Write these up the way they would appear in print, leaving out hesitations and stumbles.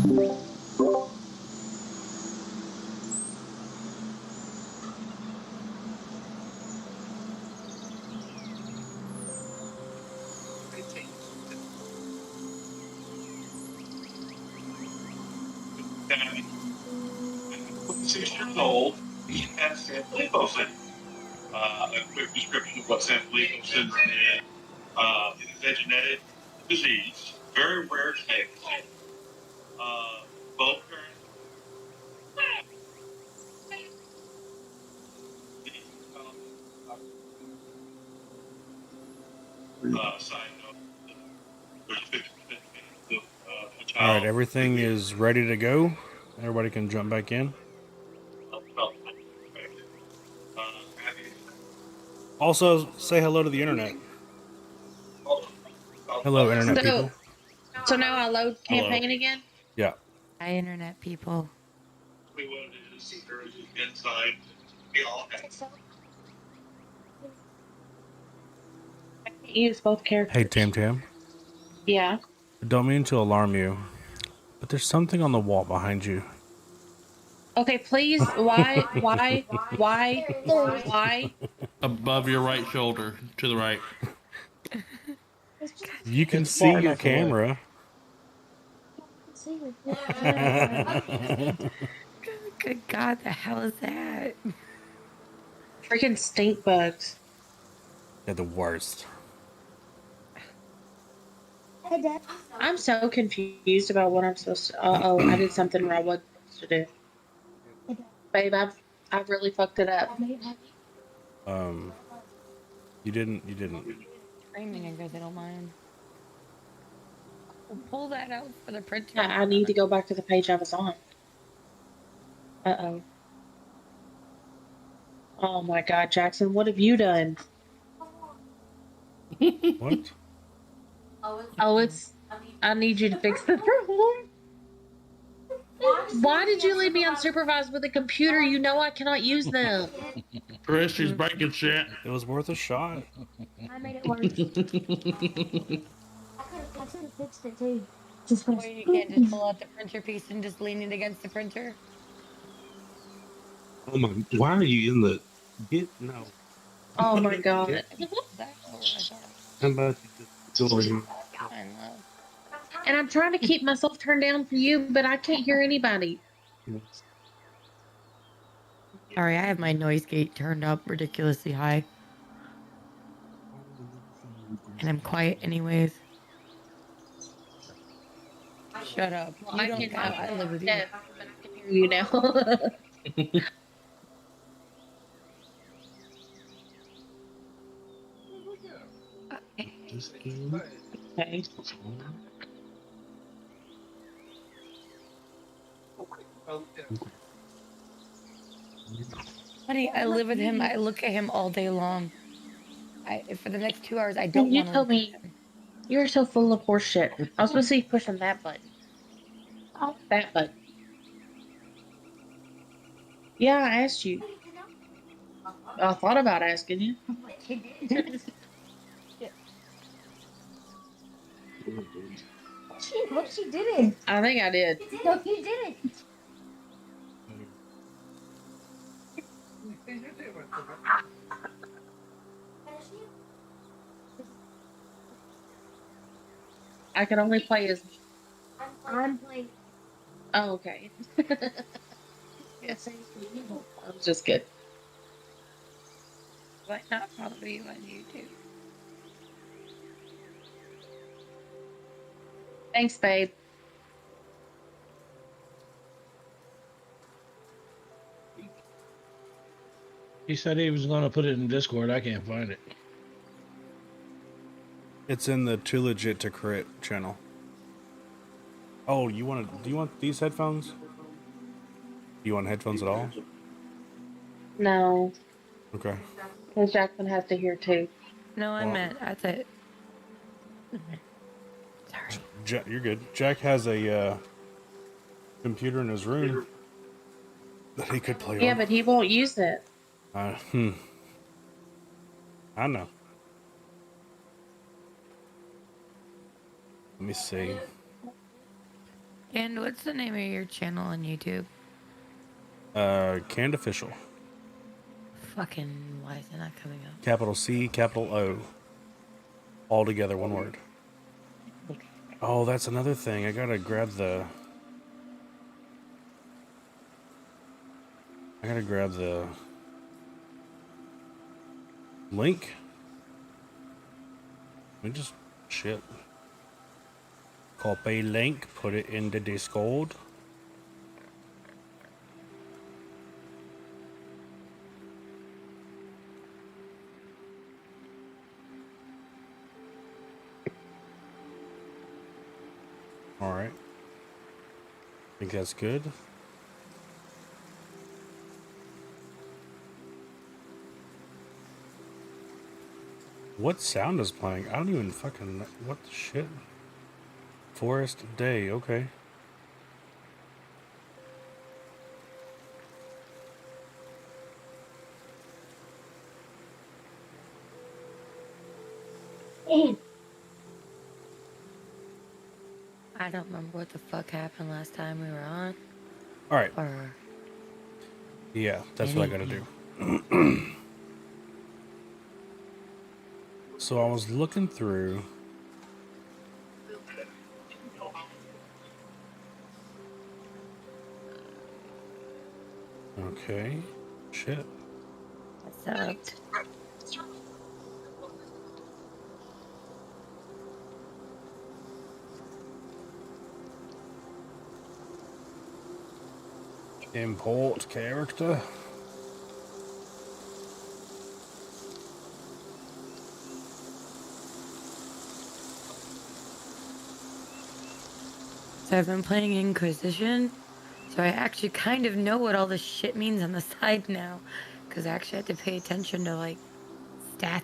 And 6 years old, he had Sanfilippo syndrome. A quick description of what Sanfilippo syndrome is. It is a genetic disease, very rare genetic disease. Both parents. Side note, there's 50% chance of a child. All right, everything is ready to go. Everybody can jump back in. Also, say hello to the internet. Hello, internet people. So now I load campaign again? Yeah. Hi, internet people. We wanted to see her inside. We all had. I can't use both characters. Hey, Tam Tam. Yeah. I don't mean to alarm you, but there's something on the wall behind you. Okay, please. Why? Above your right shoulder, to the right. You can see your camera. Good God, the hell is that? Freaking stink bugs. They're the worst. Hey, Dad. I'm so confused about what I'm supposed to. Oh, I did something wrong. What I'm supposed to do? Babe, I've really fucked it up. You didn't. Screaming, I guess I don't mind. We'll pull that out for the printer. I need to go back to the page I was on. Uh-oh. Oh my God, Jackson, what have you done? What? Oh, it's. I need you to fix the problem. Why did you leave me unsupervised with a computer? You know I cannot use them. Chris, she's breaking shit. It was worth a shot. I made it work. I could have fixed it too. Just Or you can't just pull out the printer piece and just lean it against the printer. Oh my! Why are you in the? No. Oh my God. How about you just go in? And I'm trying to keep myself turned down for you, but I can't hear anybody. Sorry, I have my noise gate turned up ridiculously high. And I'm quiet anyways. Shut up. Well, You don't count. I live with you. But I can hear you now. Okay. Honey, I live with him. I look at him all day long. For the next 2 hours, I don't You want to told look me at him. you're so full of horse shit. I was supposed to be pushing that button. Oh, that button. Yeah, I asked you. I thought about asking you. What she did it? I think I did. No, you did it. I can only play as. I'm playing. Oh, okay. Yes. I was just kidding. Why not follow you on YouTube? Thanks, babe. He said he was going to put it in Discord. I can't find it. It's in the Too Legit to Crit channel. Oh, do you want these headphones? Do you want headphones at all? No. Okay. Because Jackson has to hear too. No, I meant that's it. Sorry. You're good. Jack has a computer in his room that he could play on. Yeah, but he won't use it. I know. Let me see. And what's the name of your channel on YouTube? Canned Official. Fucking, why is it not coming up? Capital C, capital O. All together, one word. Oh, that's another thing. I gotta grab the link. Let me just shit. Copy link, put it in the Discord. Alright. Think that's good. What sound is playing? I don't even fucking know. What the shit? Forest Day, okay. Hey, I don't remember what the fuck happened last time we were on. Alright. Or Yeah, that's what I gotta anything. do. So I was looking through. Okay. Shit. What's up? Import character. So I've been playing Inquisition, so I actually kind of know what all this shit means on the side now, because I actually had to pay attention to like stats.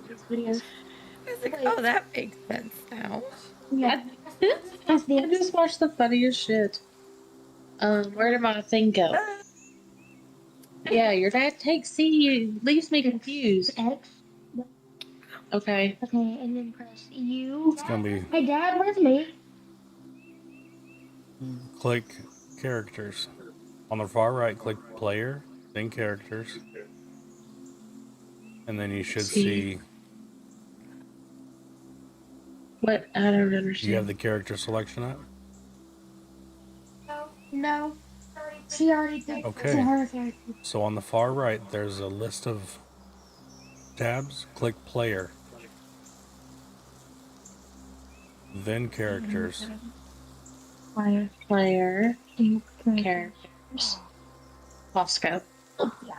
these videos. I was like, oh, that makes sense now. Yeah, that's I the just watched the funniest shit. Where did my thing go? Yeah, your dad takes C, leaves me confused. X. Okay. Okay, and then press U. It's gonna be Hey, Dad, where's me? click characters. On the far right, click player, then characters. And then you should see What? I don't you understand. have the character selection up. No. She already did. Okay. It's her character. So on the far right, there's a list of tabs. Click player, then characters. Player, Okay. characters, Moscow. Yeah.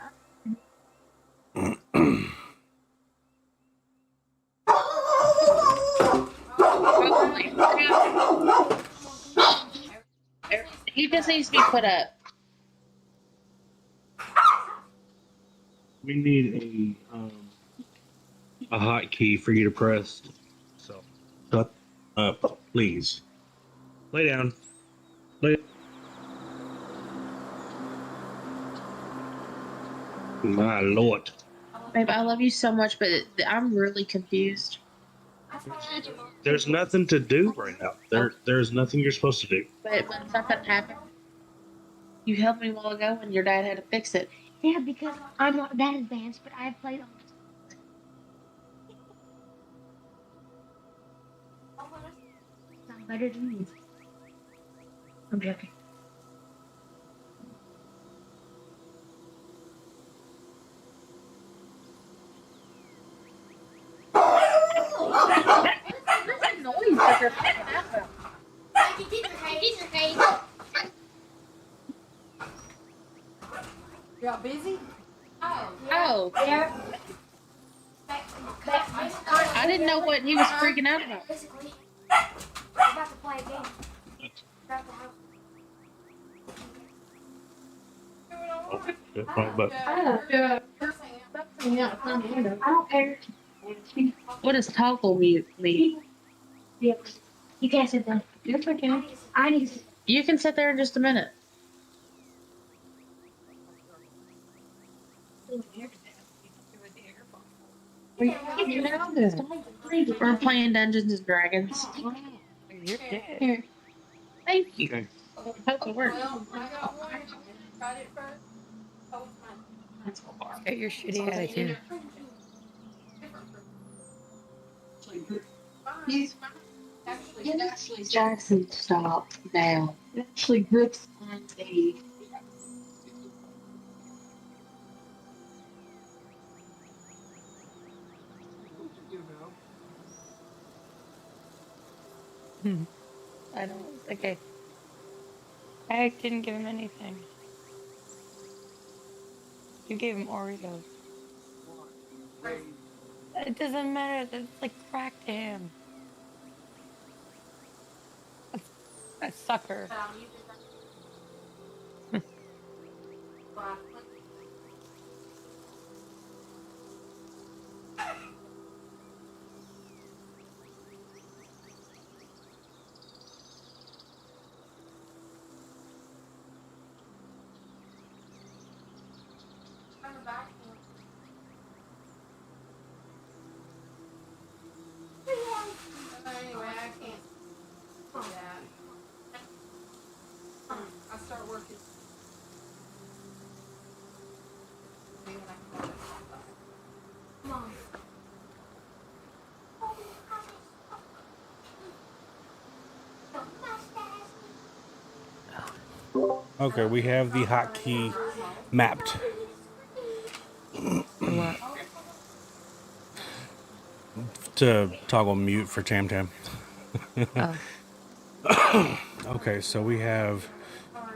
He just needs to be put up. We need a hotkey for you to press. So shut up, please. Lay down. Lay. My lord. Babe, I love you so much, but I'm really confused. There's nothing to do right now. There's nothing you're supposed to do. But when something happened, you helped me a while ago when your dad had to fix it. Yeah, because I'm not that advanced, but I've played on I'm better than you. I'm joking. That noise that you're picking up. Y'all busy? Oh, Yeah. I didn't know what he was freaking out about. Basically, I'm about to play a game. About the house. But I don't care. What does toggle mute mean? Yes. You can't sit there. Yes, I can. I need to. You can sit there in just a minute. We're playing Dungeons and Dragons. You're dead. Here. Thank you. Okay. I hope it works. Well, I got one. Tried it first. Oh, it's mine. That's a lot. Get your shitty attitude. He's Actually, it actually Jackson stop now. It actually grips on the I don't. Okay. I didn't give him anything. You gave him Oreos. It doesn't matter. That's like crack to him. A sucker. anyway, I can't do that. I start working. Mom. Okay, we have the hotkey mapped. For what? To toggle mute for Tam Tam. Oh. Okay, so we have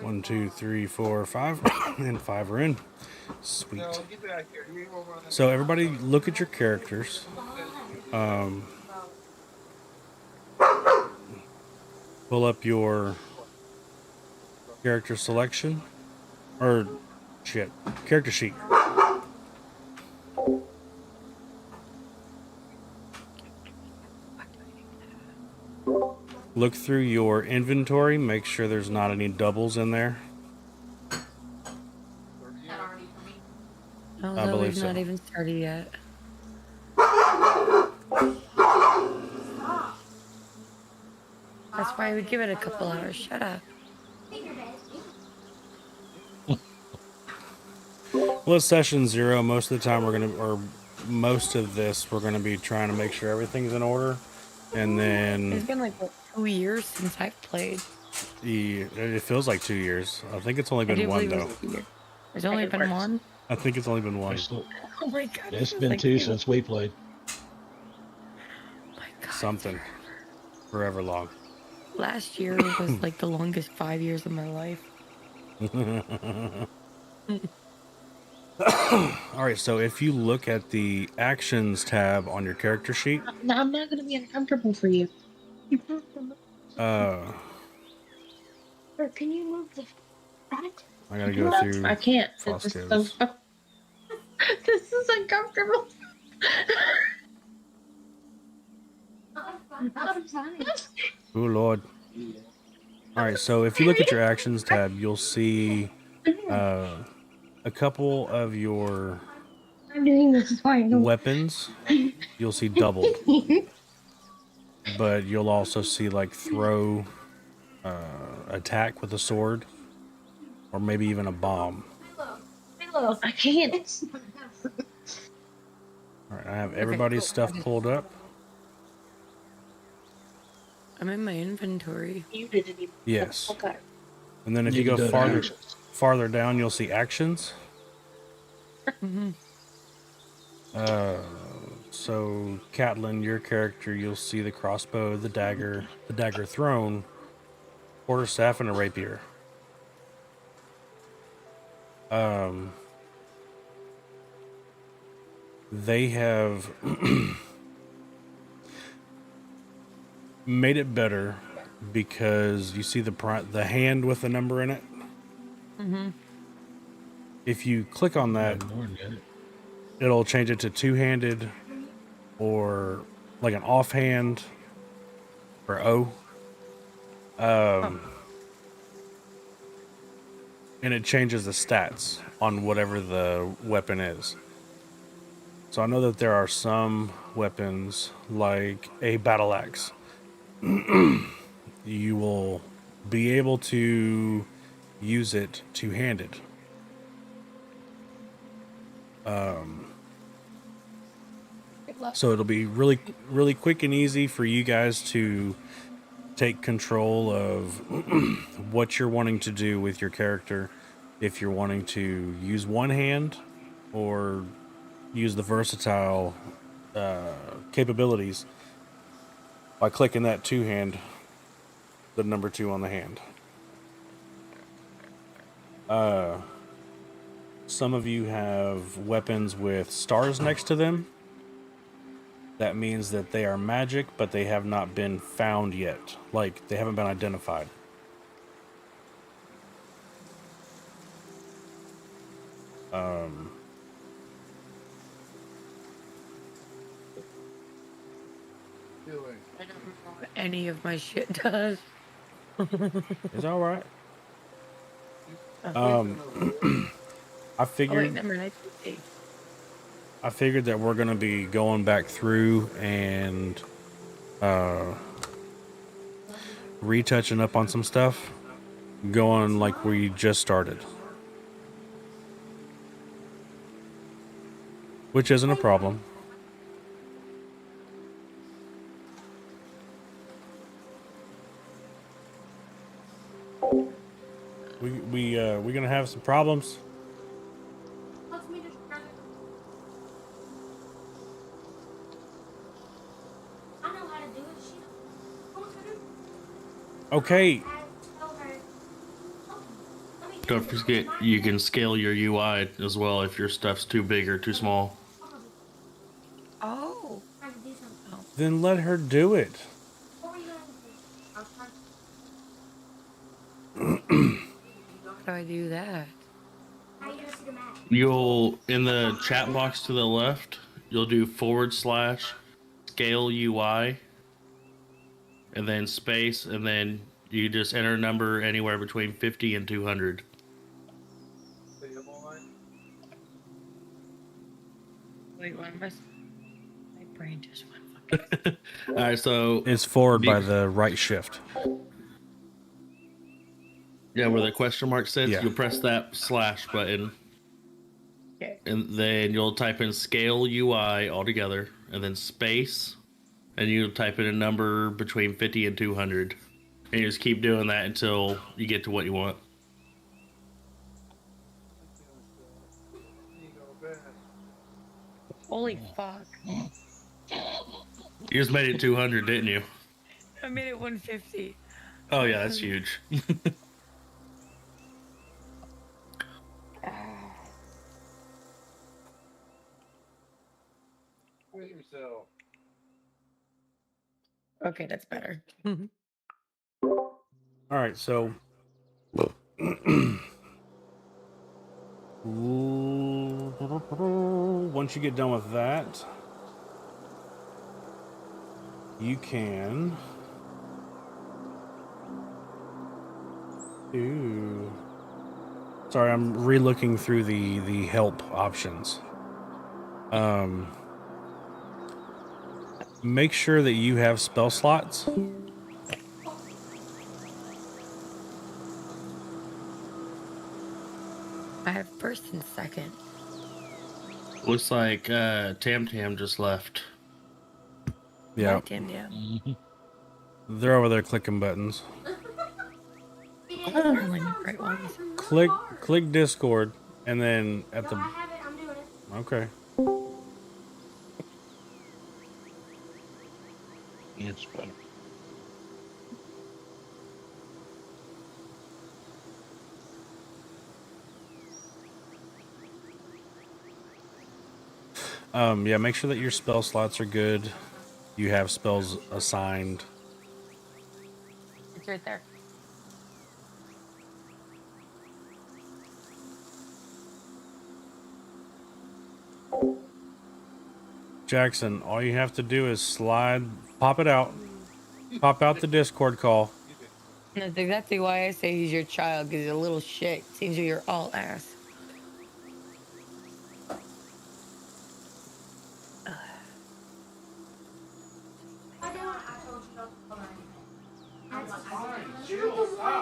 1, 2, 3, 4, 5, and 5 are in. Sweet. So everybody, look at your characters. Pull up your character selection, or character sheet. Look through your inventory, make sure there's not any doubles in there. Although believe we've not so. even started yet. That's why we give it a couple hours. Shut up. Well, it's session 0. Most of the time most of this, we're gonna be trying to make sure everything's in order. And then It's been like, what, 2 years since I've played. it feels like 2 years. I think it's only I been do one believe it though. was 2 years. There's only been one? I think it's only been one. Oh my god. It's this been like 2 you. since we played. Oh my god. Something. Forever long. Last year was like the longest 5 years of my life. All right, so if you look at the actions tab on your character sheet, No, I'm not gonna be uncomfortable for you. uh, Or can you move the front? I gotta go through. I can't. This is, so, Fosco's. this is uncomfortable. I'm fine. Oh Lord. All right, so if you look at your actions tab, you'll see a couple of your I'm doing this fine. weapons. You'll see doubled, but you'll also see like throw, attack with a sword, or maybe even a bomb. Hello. I can't. All right, I have everybody's stuff pulled up. I'm in my inventory. You didn't even. Yes. Okay. And then if You you go can do farther actions. farther down, you'll see actions. Mm-hmm. So Catelyn, your character, you'll see the crossbow, the dagger thrown, quarterstaff, and a rapier. They have made it better because you see the hand with the number in it. Mm-hmm. If you click on that, More than that. it'll change it to two-handed or like an offhand or O. And it changes the stats on whatever the weapon is. So I know that there are some weapons like a battle axe. You will be able to use it two-handed. So it'll be really, really quick and easy for you guys to take control of what you're wanting to do with your character. If you're wanting to use one hand or use the versatile capabilities by clicking that two-hand, the number 2 on the hand. Some of you have weapons with stars next to them. That means that they are magic, but they have not been found yet. Like, they haven't been identified. I don't know what any of my shit does. It's all right. I Oh, wait, figured number 9. I figured that we're gonna be going back through and retouching up on some stuff, going like we just started, which isn't a problem. We're gonna have some problems. Let's meet us. I know how to do it. She knows how to do it. Okay, Tell her. Let me do Don't it. forget, you can scale your UI as well if your stuff's too big or too small. Oh. Trying to do something. then let her do it. What were you going to do? I was trying How do I do that? How are you going to see the map? You'll, in the chat box to the left, you'll do / scale UI, and then space, and then you just enter a number anywhere between 50 and 200. Wait, what am I? My brain just went fucking. All right, so It's forward by the right shift. yeah, where the question mark sits, Yeah. you'll press that / button, Okay. and then you'll type in scale UI altogether, and then space, and you'll type in a number between 50 and 200, and you just keep doing that until you get to what you want. Holy fuck. You just made it 200, didn't you? I made it 150. Oh yeah, that's huge. Okay, that's better. All right, so once you get done with that, you can do. Sorry, I'm re-looking through the help options. Make sure that you have spell slots. I have first and second. Looks like Tam Tam just left. Yeah, Right, damn, yeah. they're over there clicking buttons. Right ones. Click Discord, and then at No, the I have it. I'm doing it. okay. It's better. Yeah, make sure that your spell slots are good. You have spells assigned. It's right there. Jackson, all you have to do is pop out the Discord call. And that's exactly why I say he's your child, because he's a little shit. Seems like you're all ass. I told you don't. That's fine.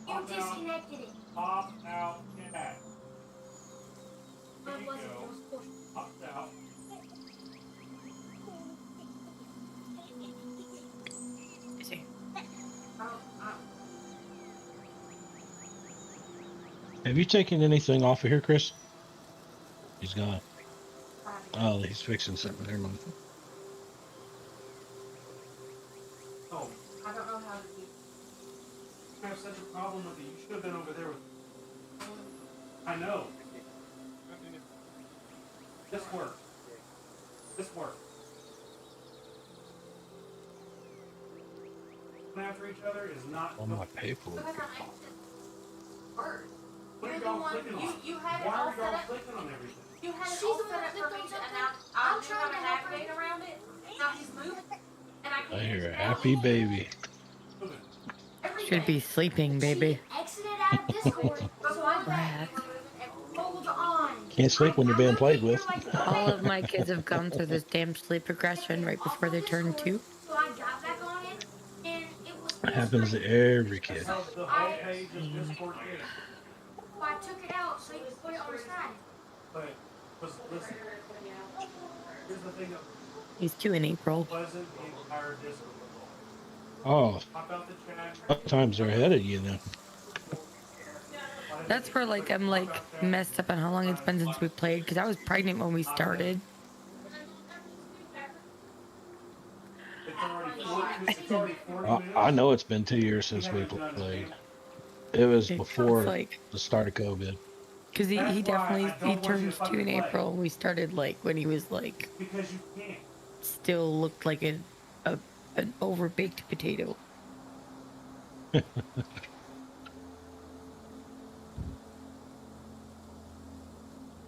You disconnected it. Pop out chat. No, it wasn't. It was push. Popped out. Is he? Have you taken anything off of here, Chris? He's gone. Oh, he's fixing something. Never mind. Oh, I don't know how to do. I have such a problem with it. You should have been over there with. I know. This works. This works. After each other is not. On my paperwork. Word. What are You're the y'all one. clicking on? You had it Why all are set y'all up. clicking on everything? You had it She's all the set one up that for me, clicked and on now I'm I knew trying how to to help her. navigate around it. Now he's moving, and I I can't hear a spell happy anything. baby. Should be sleeping, baby. She exited out of Discord. So I Rat. hold on. Can't sleep when you're being played with. All of my kids have gone through this damn sleep regression right before they turn 2. So I got back on it, and it was It happens to every kid. The whole page is Discord kids. I took it out so you could put it on the side. But listen, here's the thing that He's 2 in April. wasn't the entire Discord. Oh, Pop out the chat. sometimes they're ahead of you now. That's where like I'm like messed up on how long it's been since we played because I was pregnant when we started. It's already 40 minutes. I know it's been 2 years since we played. It was It's before like the start of COVID. because he definitely he turns 2 in April. We started like when he was like Because you can't. still looked like an overbaked potato.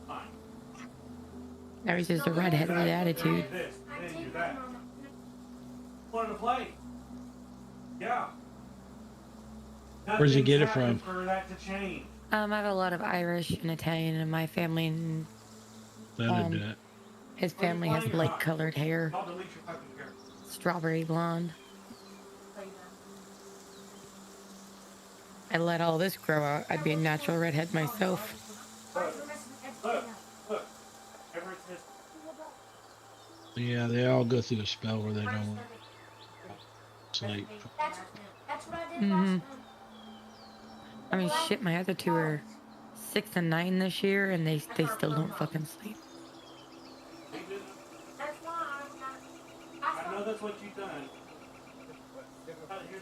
Fine. Now he's just a redhead with attitude. This, then do that. Wanted to play. Yeah. Where'd you get it Nothing's happened from? For that to change. I have a lot of Irish and Italian in my family, and That'd do it. his family has light colored hair, I'll delete your fucking hair. strawberry blonde. I let all this grow out. I'd be a natural redhead myself. Look. Ever since Yeah, they all go through a spell where they don't sleep. That's what I did Mhm. last time. I mean, shit, my other 2 are 6 and 9 this year, and they still don't fucking sleep. That's why I know that's what you've done.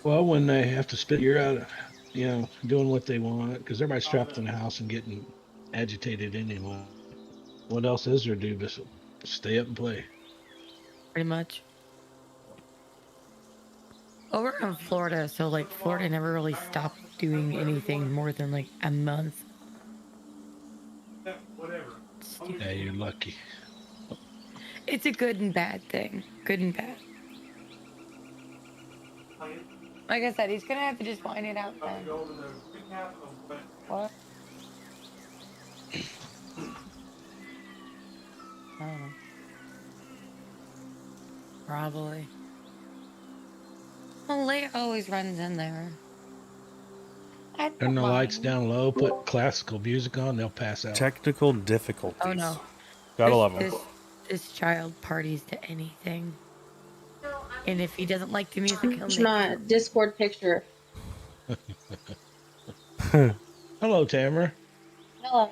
Well, when they have to spit you out, doing what they want, because everybody's trapped in the house and getting agitated anyway. What else is there to do but stay up and play? Pretty much. Over in Florida, so like Florida never really stopped doing anything more than like a month. Whatever. Yeah, you're lucky. It's a good and bad thing. Good and bad. Like I said, he's gonna have to just find it out then. Go to the recap of What? what I don't know. Probably. Well, Leia always runs in there. I Turn the don't lights mind. down low, put classical music on, they'll pass out. Technical difficulties. Oh no. Gotta love them. This child parties to anything. And if he doesn't like the music, he'll It's make my Discord picture. Hello, Tamara. Hello.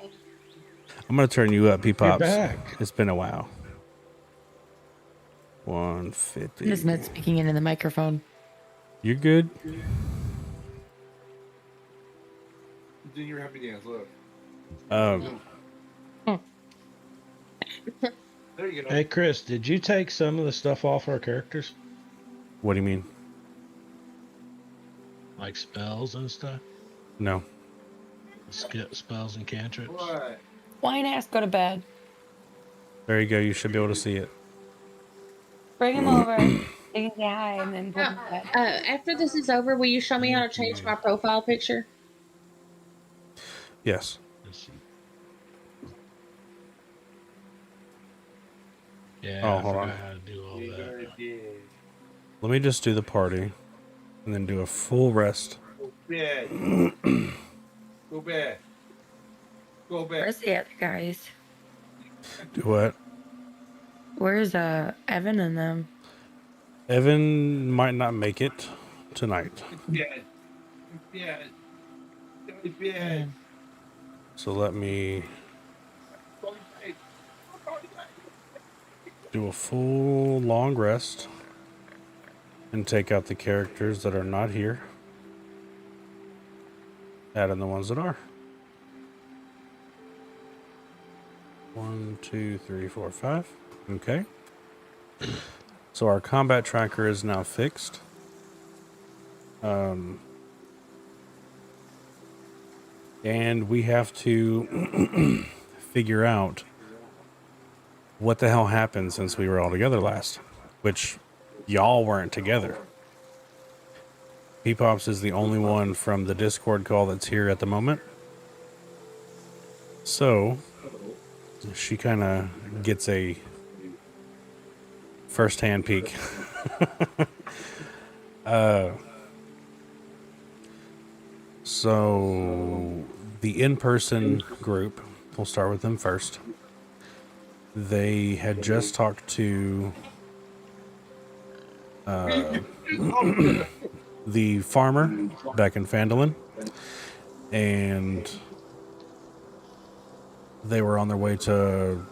I'm gonna turn you up, You're P-Pops. back. It's been a while. 150. Miss Med speaking into the microphone. You're good. Do your happy dance, look. There you go. Hey, Chris, did you take some of the stuff off our characters? What do you mean? Like spells and stuff? No. Spells and cantrips? What? Wine ass, go to bed. There you go. You should be able to see it. Bring him over. He can say hi and then put him to bed. After this is over, will you show me how to change my profile picture? Yes. Let's see. Yeah, Oh, I hold on. forgot how to do all that. Let me just do the party and then do a full rest. bed. Go bed. Go bed. Where's the other guys? Do what? Where's Evan and them? Evan might not make it tonight. Bed. Bed. Bed. So let me do a full long rest and take out the characters that are not here. Add in the ones that are. 1, 2, 3, 4, 5. Okay. So our combat tracker is now fixed. And we have to figure out what the hell happened since we were all together last, which y'all weren't together. P-Pops is the only one from the Discord call that's here at the moment. So she kind of gets a first-hand peek. So the in-person group, we'll start with them first. They had just talked to the farmer back in Fandolin, and they were on their way to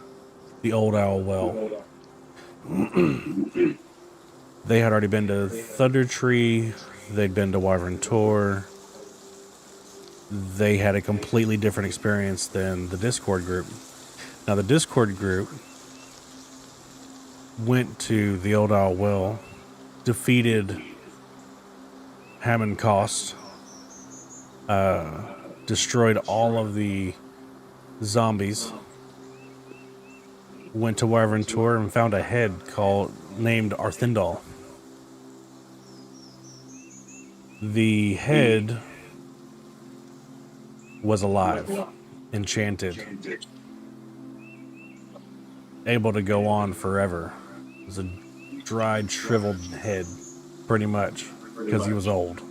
the Old Owl Well. They had already been to Thunder Tree. They'd been to Wyvern Tor. They had a completely different experience than the Discord group. Now, the Discord group went to the Old Owl Well, defeated Hammond Cost, destroyed all of the zombies, went to Wyvern Tor and found a head named Arthindal. The head was alive, enchanted, able to go on forever. It was a dried, shriveled head, pretty much, because he was old.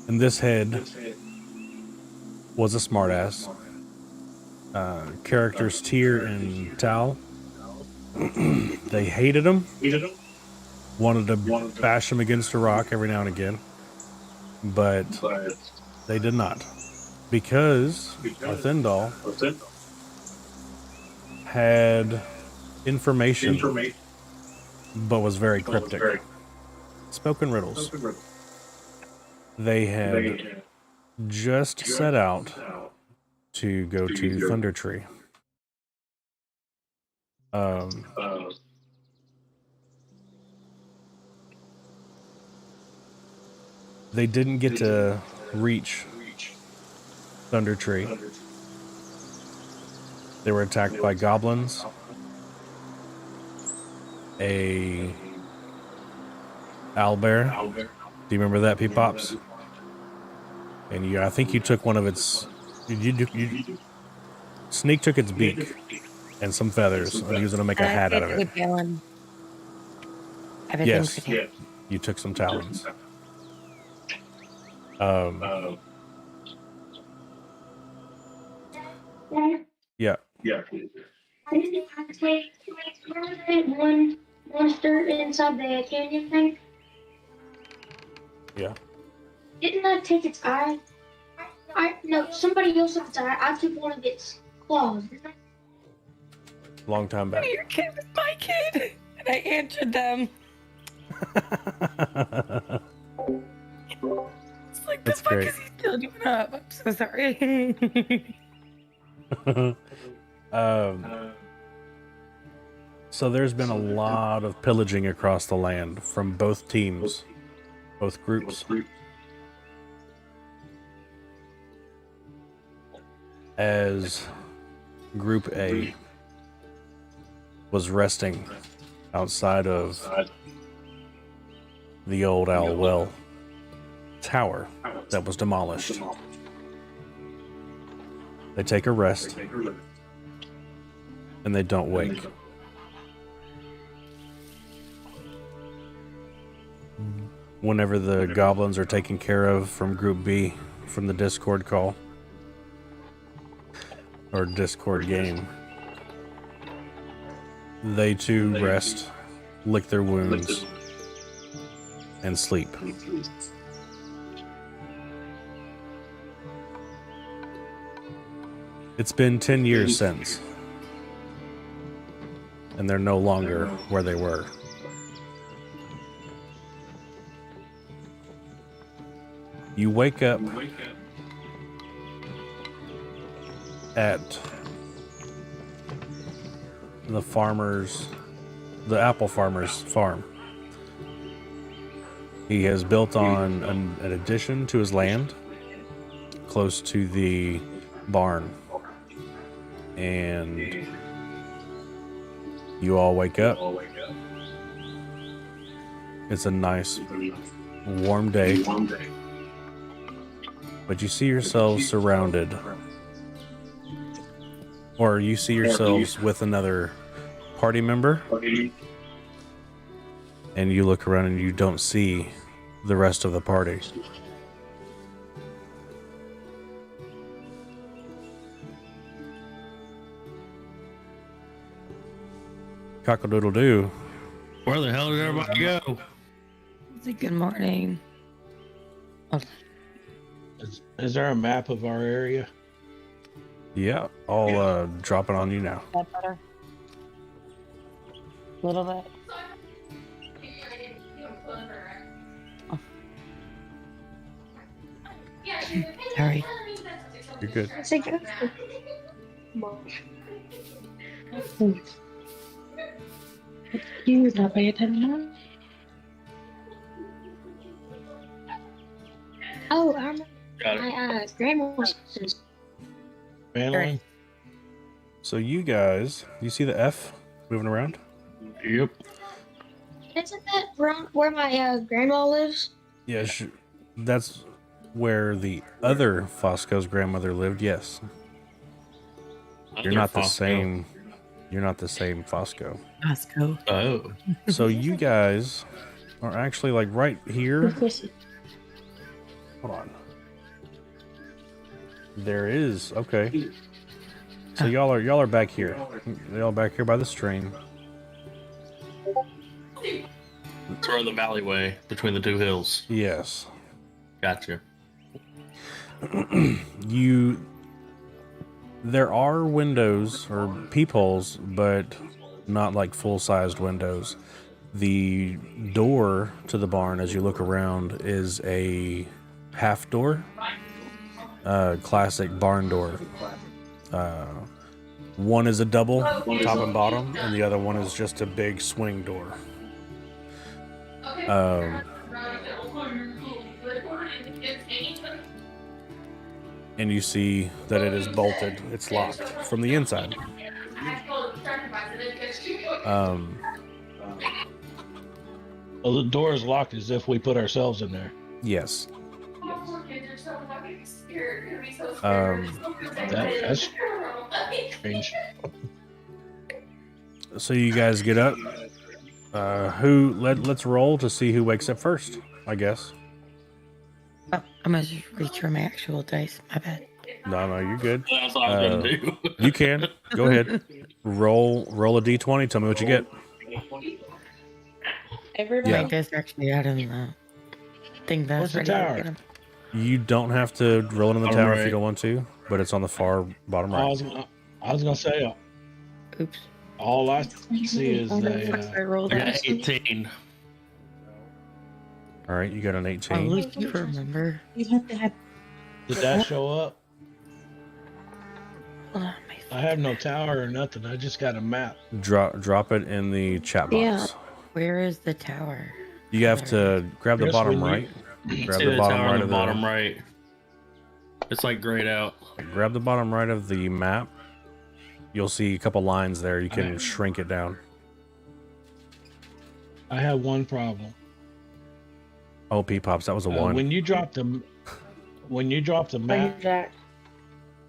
And this head was a smartass. Characters Tyr and Tal, they hated him, wanted to bash him against a rock every now and again, but they did not, because Arthindal had information, but was very cryptic. Spoken riddles. They had just set out to go to Thunder Tree. They didn't get to reach Thunder Tree. They were attacked by goblins, a owlbear. Do you remember that, P-Pops? And I think you took one of its... Sneak took its beak and some feathers, and he was going to make a hat out of it. Yes, you took some talons. Yeah. I didn't have to take one monster inside the canyon thing. Yeah. Didn't I take its eye? No, somebody else took its eye. I took one of its claws. Long time back. Your kid was my kid, and I answered them. It's like, That's the fuck great. is he still doing up? I'm so sorry. So there's been a lot of pillaging across the land from both teams, both groups. As Group A was resting outside of the Old Owl Well tower that was demolished, they take a rest and they don't wake. whenever the goblins are taken care of from Group B from the Discord call or Discord game. They too rest, lick their wounds, and sleep. It's been 10 years since, and they're no longer where they were. You wake up at the apple farmer's farm. He has built on an addition to his land close to the barn. And you all wake up. It's a nice warm day. But you see yourselves surrounded. Or you see yourselves with another party member. And you look around and you don't see the rest of the party. Cock-a-doodle-doo. Where the hell did everybody go? It's a good morning. Oh, Is there a map of our area? Yeah, I'll drop it on you now. that better? A little bit. Oh. Sorry. You're good. You not pay attention. Oh, I remember Got it. my grandma's. Family? So you guys, you see the F moving around? Yep. Isn't that where my grandma lives? Yeah, that's where the other Fosco's grandmother lived, yes. You're not the same. You're not the same Fosco. Costco. Oh. So you guys are actually like right here. Hold on. There is okay. So y'all are back here. Y'all back here by the stream. It's where the alleyway between the two hills. Yes. Gotcha. There are windows or peepholes, but not like full-sized windows. The door to the barn, as you look around, is a half door, classic barn door. One is a double, top and bottom, and the other one is just a big swing door. And you see that it is bolted. It's locked from the inside. Well, the door is locked as if we put ourselves in there. Yes. That's strange. So you guys get up. Let's roll to see who wakes up first, I guess. Oh, I'm gonna just reach for my actual dice. My bad. No, you're good. That's what I was gonna do. You can. Go ahead. Roll a d20. Tell me what you get. Everybody. Yeah. My dice are actually out in the thing that's What's the ready to tower? get 'em. You don't have to roll it in the tower if you Alright. don't want to, but it's on the far bottom I right. was gonna say, Oops. all I see is I rolled I it. got 18. All right, you got an Oh, 18. at least you remember. You have to have. did that show up? Oh, my I have no tower or nothing. I just got a map. Drop it in the chat box. Yeah. Where is the tower? You have to grab the Chris, bottom when right. Grab See the bottom tower right on of the bottom the right. It's like grayed out. grab the bottom right of the map. You'll see a couple lines there. You can Alright. shrink it down. I have one problem. Oh, P-Pops, that was a 1. When you drop the map Jack.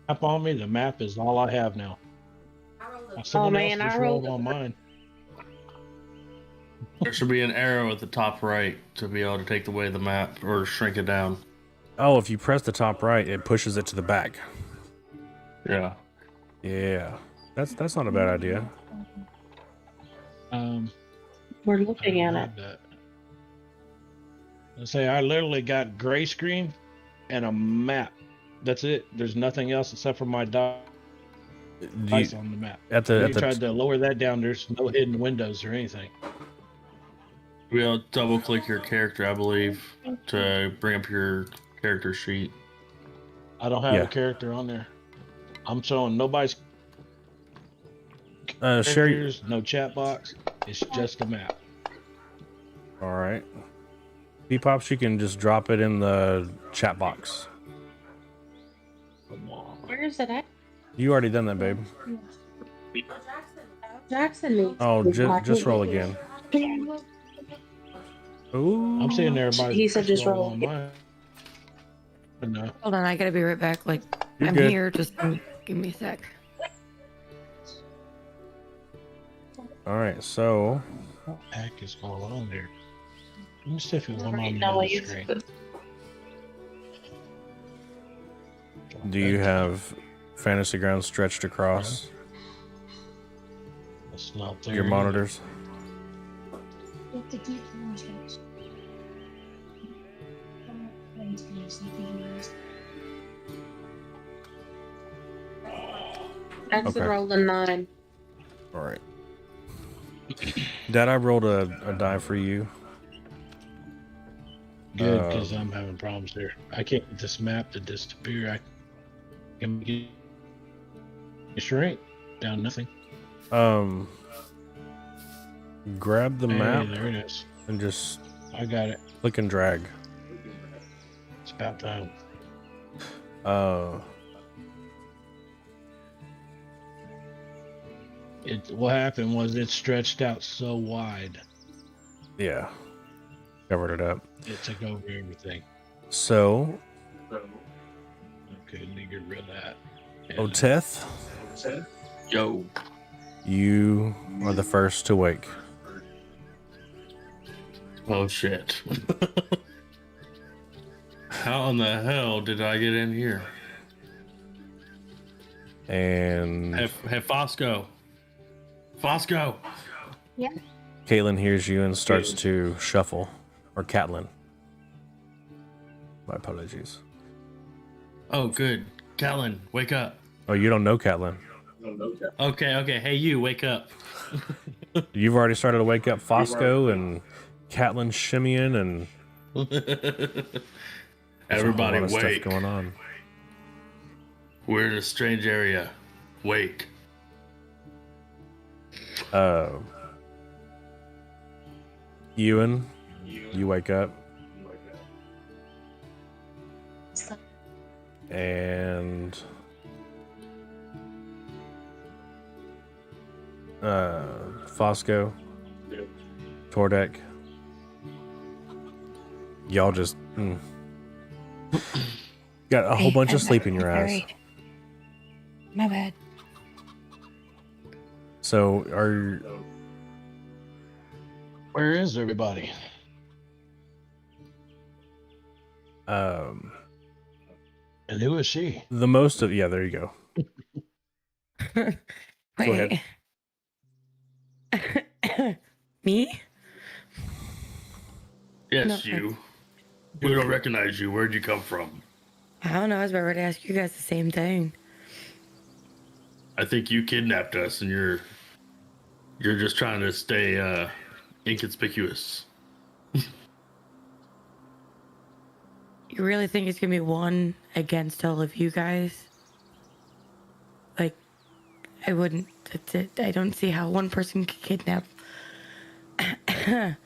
on me, the map is all I have now. Someone man, else I just rolled rolled on mine. There should be an arrow at the top right to be able to take away the map or shrink it down. Oh, if you press the top right, it pushes it to the back. Yeah. Yeah, that's not a bad idea. We're I looking don't at have it. that. I say I literally got gray screen and a map. That's it. There's nothing else except for my dice on the map. At When the you tried to lower that down, there's no hidden windows or anything. We'll double click your character, I believe, to bring up your character sheet. I don't have a character on there. I'm showing nobody's share. characters, no chat box. It's just a map. All right. Pops, you can just drop it in the chat box. Come on. Where is it at? You already done that, babe. Jackson needs. Oh, just roll again. Ooh. I'm seeing everybody. He said just roll. On mine. But no. Hold on, I gotta be right back. Like, You're I'm good. here. Just give me a sec. All right, so What the heck is going on there? Let me see if it went on No, the it's screen. good. do you have Fantasy Ground stretched across It's not there. your monitors? You have to keep more steps. Wait, please, I think yours. Jackson Okay. rolled a 9. All right. Dad, I rolled a die for you. Good, because I'm having problems there. I can't get this map to disappear. I can get it shrink down nothing. Grab the Hey, map there it is. and just I got it. click and drag. It's about time. What happened was it stretched out so wide Yeah, covered it up. it took over everything. So, Okay, let me get rid of that. Oteth, Yo. you are the first to wake. Oh shit. How in the hell did I get in here? And Hey, Fosco. Fosco. Yeah. Caitlin hears you and starts to shuffle. Or Catlin. My apologies. Oh, good. Callan, wake up. Oh, you don't know Catlin. Okay. Hey, you, wake up. You've already started to wake up Fosco and Catlin shimmying and Everybody there's a whole lot of wake. stuff going on. We're in a strange area. Wake. Ewan, you wake up. And Fosco, Tordek, y'all just got a whole bunch of sleep in your eyes. My bad. So Where is everybody? And who is she? the most of there you go. Wait. Me? Yes, No, you. We don't recognize you. Where'd you come from? I don't know. I was about to ask you guys the same thing. I think you kidnapped us, and you're just trying to stay inconspicuous. You really think it's gonna be one against all of you guys? Like, I wouldn't. That's it. I don't see how one person could kidnap. I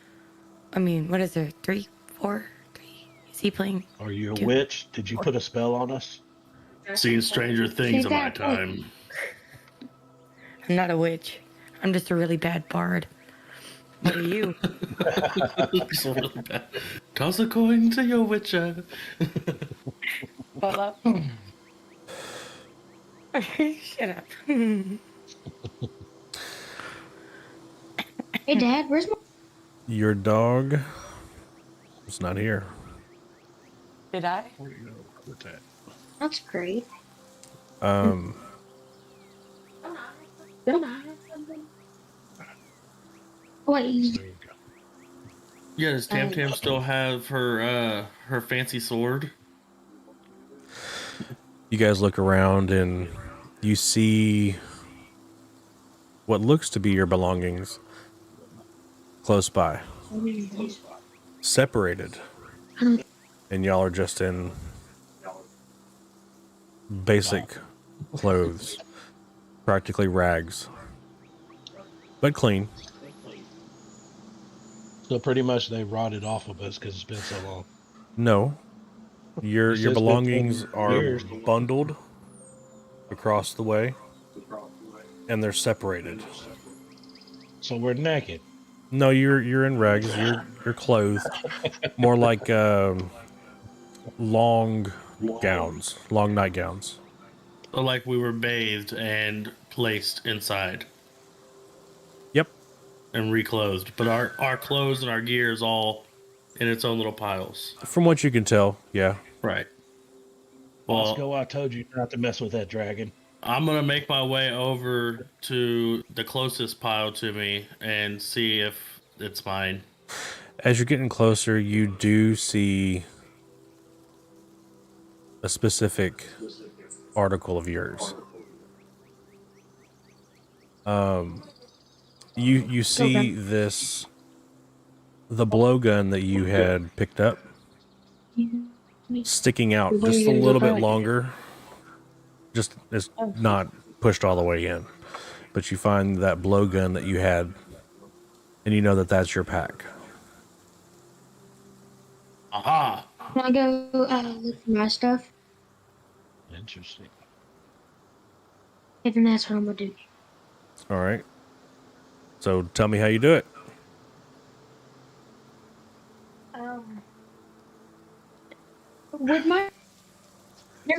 mean, what is there? 3, 4, 3? Is he playing? Are you a 2? witch? Did you put a spell on us? Seen stranger things in my time. I'm not a witch. I'm just a really bad bard. What are you? It's really bad. Toss a coin to your witcher. Shut up. Hey, Dad, where's my... Your dog is not here. Did I? Where do you go with that? That's great. Um, Don't I have something? Wait, There you go. Yeah, does Tam Tam still have her fancy sword? you guys look around and you see what looks to be your belongings close by, separated, and y'all are just in basic clothes, practically rags, but clean. So pretty much they rotted off of us because it's been so long. No, your You said it's been belongings 10 are years. bundled across the way, and they're separated. So we're naked. No, you're in rags. You're clothed, more like long gowns, long nightgowns. So like we were bathed and placed inside Yep. and reclothed, but our clothes and our gear is all in its own little piles. From what you can tell, yeah. Right. Well, Bosco, I told you not to mess with that dragon. I'm gonna make my way over to the closest pile to me and see if it's mine. As you're getting closer, you do see a specific article of yours. You see this, the blowgun that you had picked up, sticking out Where are just you a gonna go little bit back? longer. Just it's not pushed all the way in, but you find that blowgun that you had, and you know that that's your pack. Aha! can I go look for my stuff? Interesting. And that's what I'm gonna do. All right. So tell me how you do it. Would my there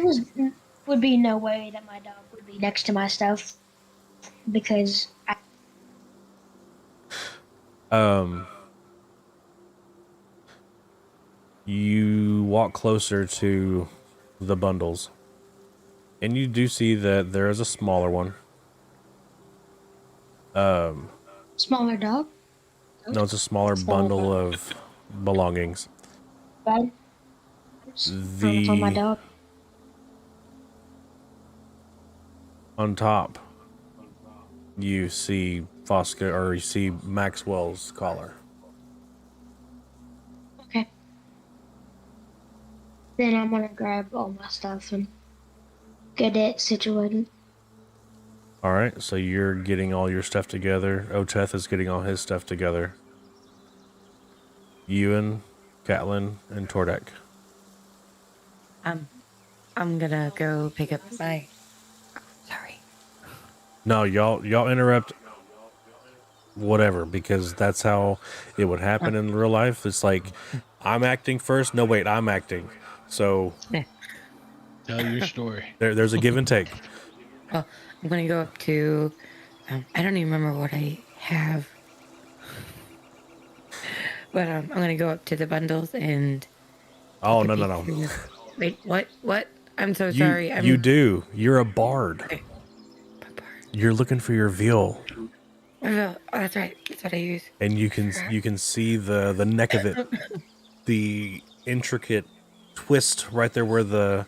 would be no way that my dog would be next to my stuff because You walk closer to the bundles, and you do see that there is a smaller one. smaller dog. No, it's a smaller bundle of belongings. Bad. It's on my The dog. on top, you see Fosca, or you see Maxwell's collar. Okay. Then I'm gonna grab all my stuff and get it situated. All right, so you're getting all your stuff together. Oteth is getting all his stuff together. Ewan, Catelyn, and Tordek. I'm gonna go pick up my. Sorry. No, y'all interrupt whatever, because that's how it would happen in real life. It's like, I'm acting first. No, wait, I'm acting. So Tell your story. there's a give and take. Well, I'm gonna go up to. I don't even remember what I have, but I'm gonna go up to the bundles and. Oh, take a no. peek through. Wait, what? What? I'm so You, sorry. you do. You're a bard. Okay. You're looking for your veal. Oh, that's right. That's what I use. And you can see the neck of it, the intricate twist right there where the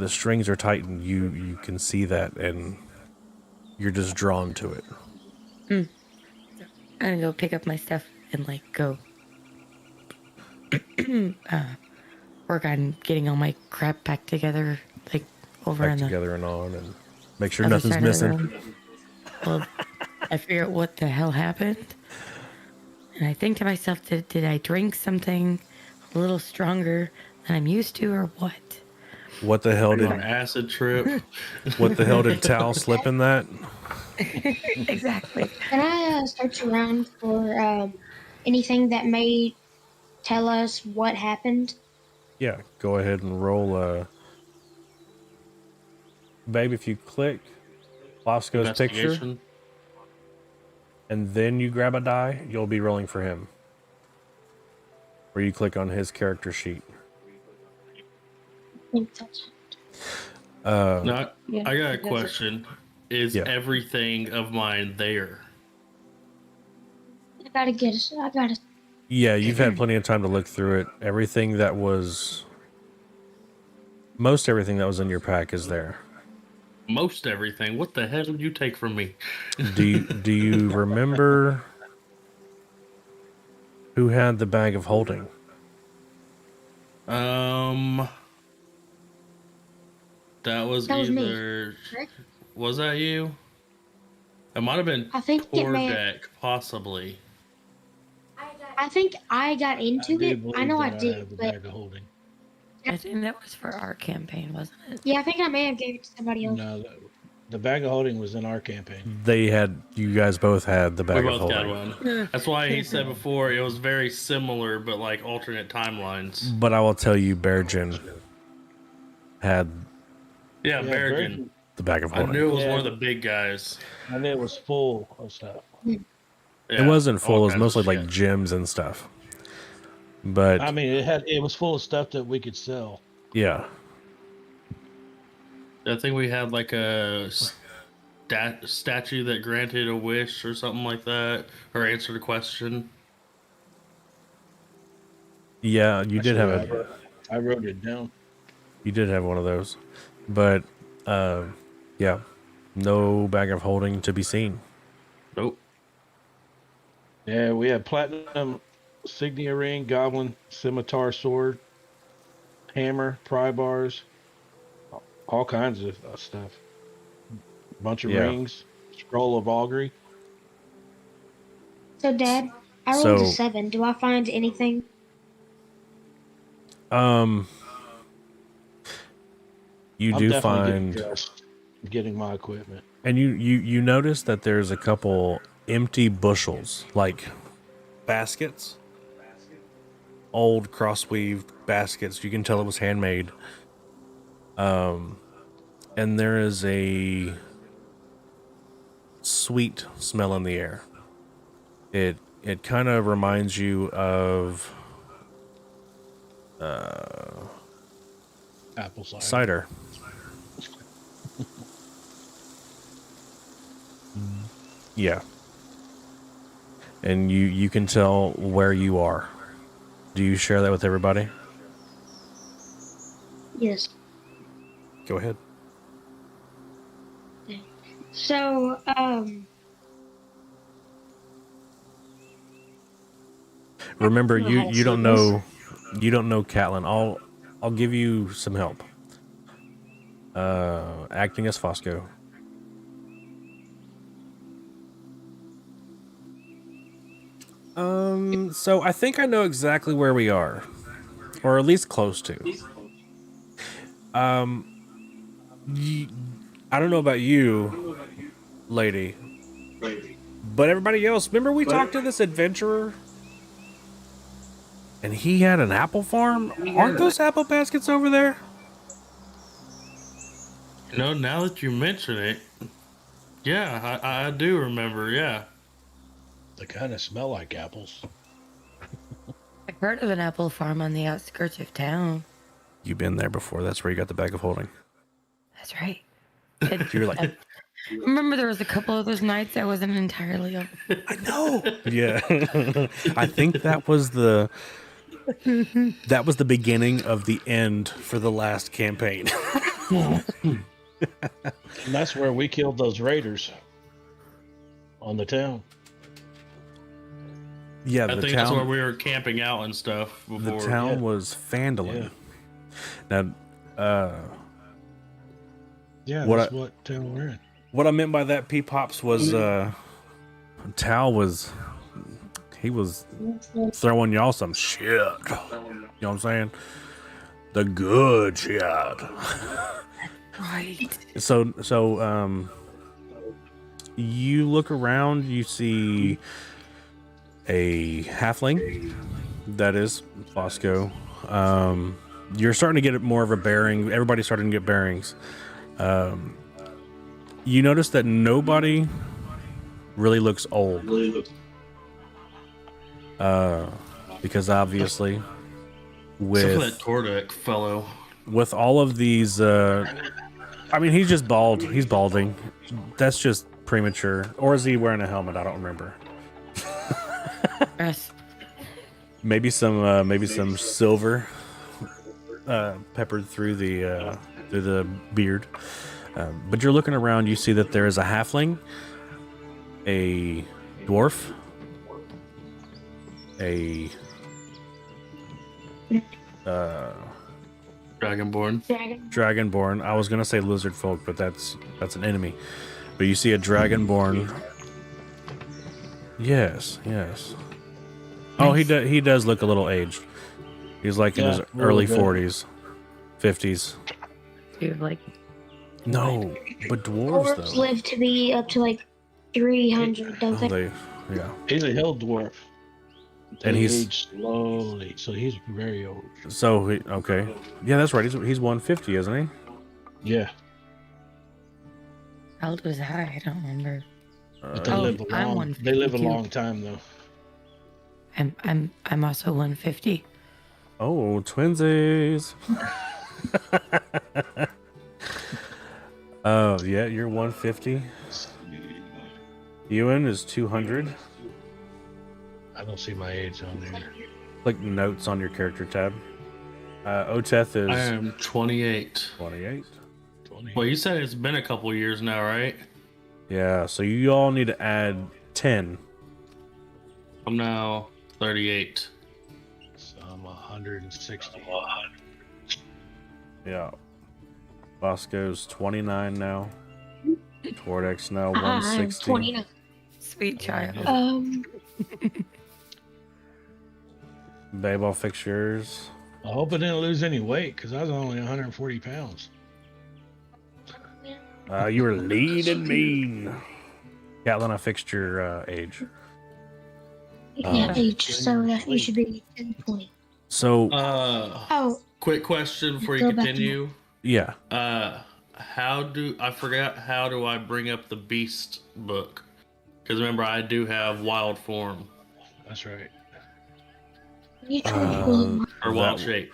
strings are tightened. You can see that, and you're just drawn to it. I'm gonna go pick up my stuff and go work on getting all my crap packed together, over Back in the together and on, and make sure other nothing's side of the missing. room. Well, I figure out what the hell happened, and I think to myself, did I drink something a little stronger than I'm used to, or what? What the hell An did acid trip. what the hell did Tal slip in that? Exactly. Can I search around for anything that may tell us what happened? Yeah, go ahead and roll. Babe, if you click Bosco's picture Investigation. and then you grab a die, you'll be rolling for him. where you click on his character sheet. I think that's No, Yeah, I got a that's it. question. Is Yeah. everything of mine there? I gotta get it. I gotta. Yeah, you've had plenty of time to look through it. Most everything that was in your pack is there. Most everything. What the hell did you take from me? Do you remember who had the bag of holding? That was That was me, either. correct? Was that you? It might have been I think it may. Deck, possibly. I think I got I into do it. I believe know I that I did, have the but bag of holding. I think that was for our campaign, wasn't it? yeah, I think I may have gave it to somebody else. No, the bag of holding was in our campaign. You guys both had the bag We of both got holding. one. That's why he said before it was very similar, but like alternate timelines. But I will tell you, Beargen had Yeah, Yeah, Bergen. the bag of I holding. knew it was Yeah, one of the big guys. And it was full of stuff. It Yeah, wasn't full. all It was kinds of mostly like shit. gems and stuff. But I mean, it was full of stuff that we could sell. yeah, I think we had like a statue that granted a wish or something like that, or answered a question. yeah, you did have Actually, a I wrote it down. you did have one of those, but yeah, no bag of holding to be seen. Nope. Yeah, we had platinum signia ring, goblin scimitar sword, hammer, pry bars, all kinds of stuff. Bunch of Yeah. rings, scroll of augury. So, Dad, I rolled a So- 7. Do I find anything? You I'm do definitely find, getting dressed, getting my equipment. and you notice that there's a couple empty bushels, like baskets, old crossweaved baskets. You can tell it was handmade. And there is a sweet smell in the air. It kind of reminds you of Apple cider. cider. Yeah. And you can tell where you are. Do you share that with everybody? Yes. Go ahead. So, Remember, I don't know how to you don't say know Catelyn. I'll give you some help. Acting as Fosco. So I think I know exactly where we are, or at least close to. I don't know about you, lady, but everybody else. Remember we talked to this adventurer, and he had an apple farm. Aren't those apple baskets over there? You know, now that you mention it, yeah, I do remember. Yeah, They kind of smell like apples. I've heard of an apple farm on the outskirts of town. You've been there before. That's where you got the bag of holding. That's right. You were like, I remember there was a couple of those nights I wasn't entirely up. I know. Yeah. I think that was the beginning of the end for the last campaign. And that's where we killed those raiders on the town. Yeah, I the think that's where town. we were camping out and stuff The before. town yeah. was Fandolin. Now, Yeah, What that's I- what town we're in. what I meant by that, Peepops, was Tal was throwing y'all some shit. You know what I'm saying? The good shit. Right. So you look around, you see a halfling. That is Fosco. You're starting to get more of a bearing. Everybody's starting to get bearings. You notice that nobody really looks old. because obviously Except for that with Tordek fellow. all of these, I mean, he's just bald. He's balding. That's just premature. Or is he wearing a helmet? I don't remember. Yes. Maybe some silver peppered through the beard. But you're looking around. You see that there is a halfling, a dwarf, a Dragonborn. dragonborn. I was gonna say lizard folk, but that's an enemy. But you see a dragonborn. Yes. Oh, he does look a little aged. He's like in his early 40s, 50s. You're like, No, but dwarves Dwarves though. live to be up to like 300, don't Oh, they? yeah. He's a hill dwarf. And They he's- age slowly, so he's very old. So okay, yeah, that's right. He's 150, isn't he? Yeah, how old was I? I don't remember. but they Uh, live a I'm long. 150 They live a too. long time though. I'm also 150. Oh, twinsies. Oh, yeah, you're 150. Ewan is 200. I don't see my age on there. Click notes on your character tab. Oteth is I am 28. 28. 20. Well, you said it's been a couple years now, right? Yeah, so you all need to add 10. I'm now 38. So I'm 160. Yeah. Bosco's 29 now. Tordex now I'm 160. 29. Sweet child. Babe, I'll fix yours. I hope I didn't lose any weight because I was only 140 pounds. You were lean and mean. Catlin, I fixed your age. Yeah, age, so that you should be 10 point. So, Oh, Quick question before you Go back to- continue. yeah. How do I bring up the beast book? Because remember, I do have wild form That's right. you try to pull it. or wild That- shape.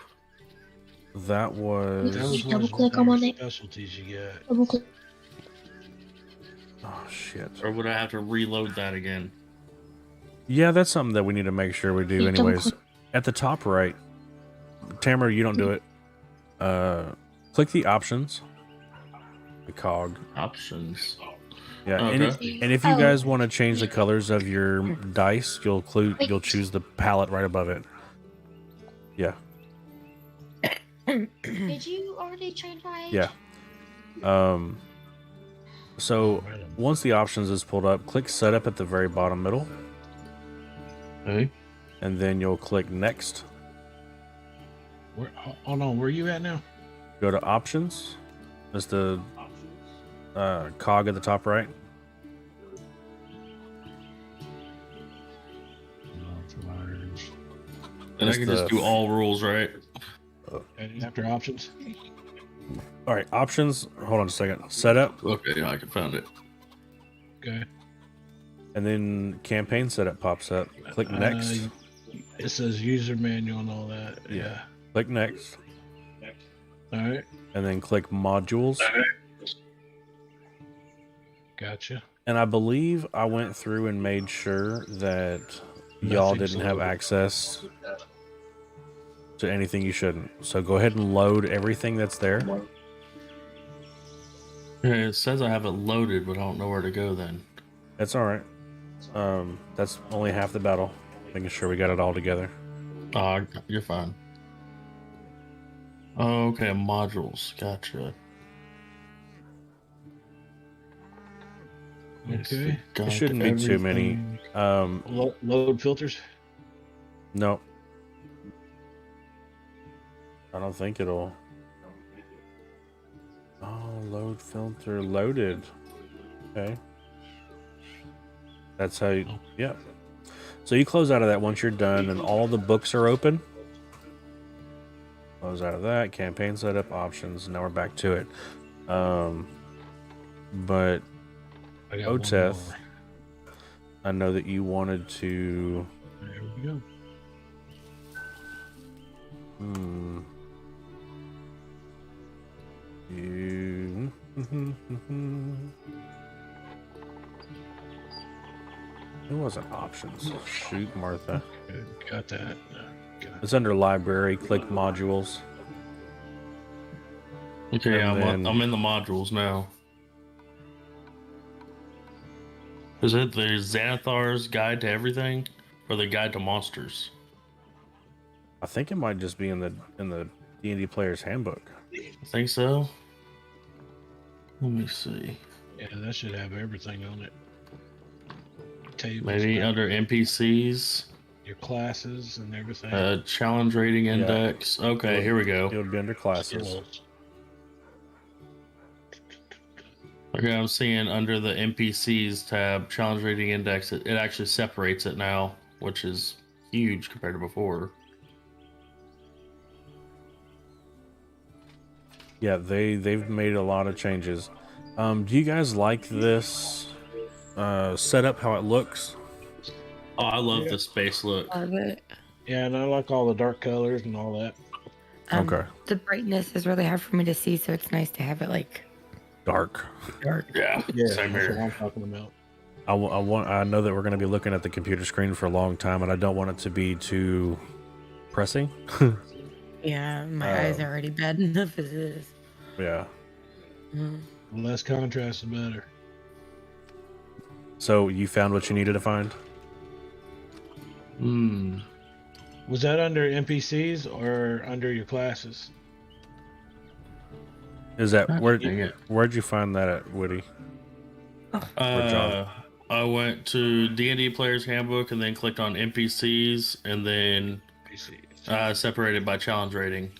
That was. That was Double one of click the on better it. specialties you got. Double click. Oh, shit. Or would I have to reload that again? Yeah, that's something that we need to make sure we do, Yeah, double anyways. click. At the top right, Tamara, you don't do it. Click the options. The cog. Options. Yeah, Okay. and if you Oh. guys want to change the colors of your dice, you'll choose the palette right above it. Yeah, Did you already change my age? yeah. So once the options is pulled up, click setup at the very bottom middle, Hey, and then you'll click next. hold on, where you at now? Go to options. That's the cog at the top right. And I That's can the- just do all rules, right? And after options? All right, options. Hold on a second. Setup, Okay, yeah, I can found it. Okay. and then campaign setup pops up. Click next. It says user manual and all that. Yeah. Click next, All right. and then click modules. Gotcha. And I believe I went through and made sure that y'all Nothing's didn't have loaded. access to anything you shouldn't. So go ahead and load everything that's there. Yeah, it says I have it loaded, but I don't know where to go then. That's all right. That's only half the battle. Making sure we got it all together. Oh, you're fine. Oh, okay, modules. Gotcha. Okay. It shouldn't be too many. Load filters. No. I don't think it'll. Oh, load filter loaded. Okay. That's how you. Yeah. So you close out of that once you're done, and all the books are open. Close out of that. Campaign setup options. Now we're back to it. But I got one Oteth, more. I know that you wanted to. There we go. Hmm. You. It wasn't options. Shoot, Martha. Good, got that. Got It's under library. Click modules. Okay, And then- I'm in the modules now. Is it the Xanathar's Guide to Everything or the Guide to Monsters? I think it might just be in the D&D Player's Handbook. I think so. Let me see. Yeah, that should have everything on it. Tables, Maybe under NPCs, your classes and everything. challenge rating index. Okay, here we go. It would be under classes. Skills. Okay, I'm seeing under the NPCs tab, challenge rating index, it actually separates it now, which is huge compared to before. Yeah, they've made a lot of changes. Do you guys like this setup? How it looks? Oh, I love the space look. Love it. Yeah, and I like all the dark colors and all that. Okay. The brightness is really hard for me to see, so it's nice to have it like Dark. dark. Yeah, Yeah, same that's what here. I'm talking about. I know that we're going to be looking at the computer screen for a long time, and I don't want it to be too pressing. Yeah, my eyes are already bad enough as is. Yeah. Mm. The less contrast, the better. So you found what you needed to find? Hmm. Was that under NPCs or under your classes? Is that Dang it. where'd you find that at, Woody? John? I went to D&D Player's Handbook and then clicked on NPCs and then NPCs. separated by challenge rating.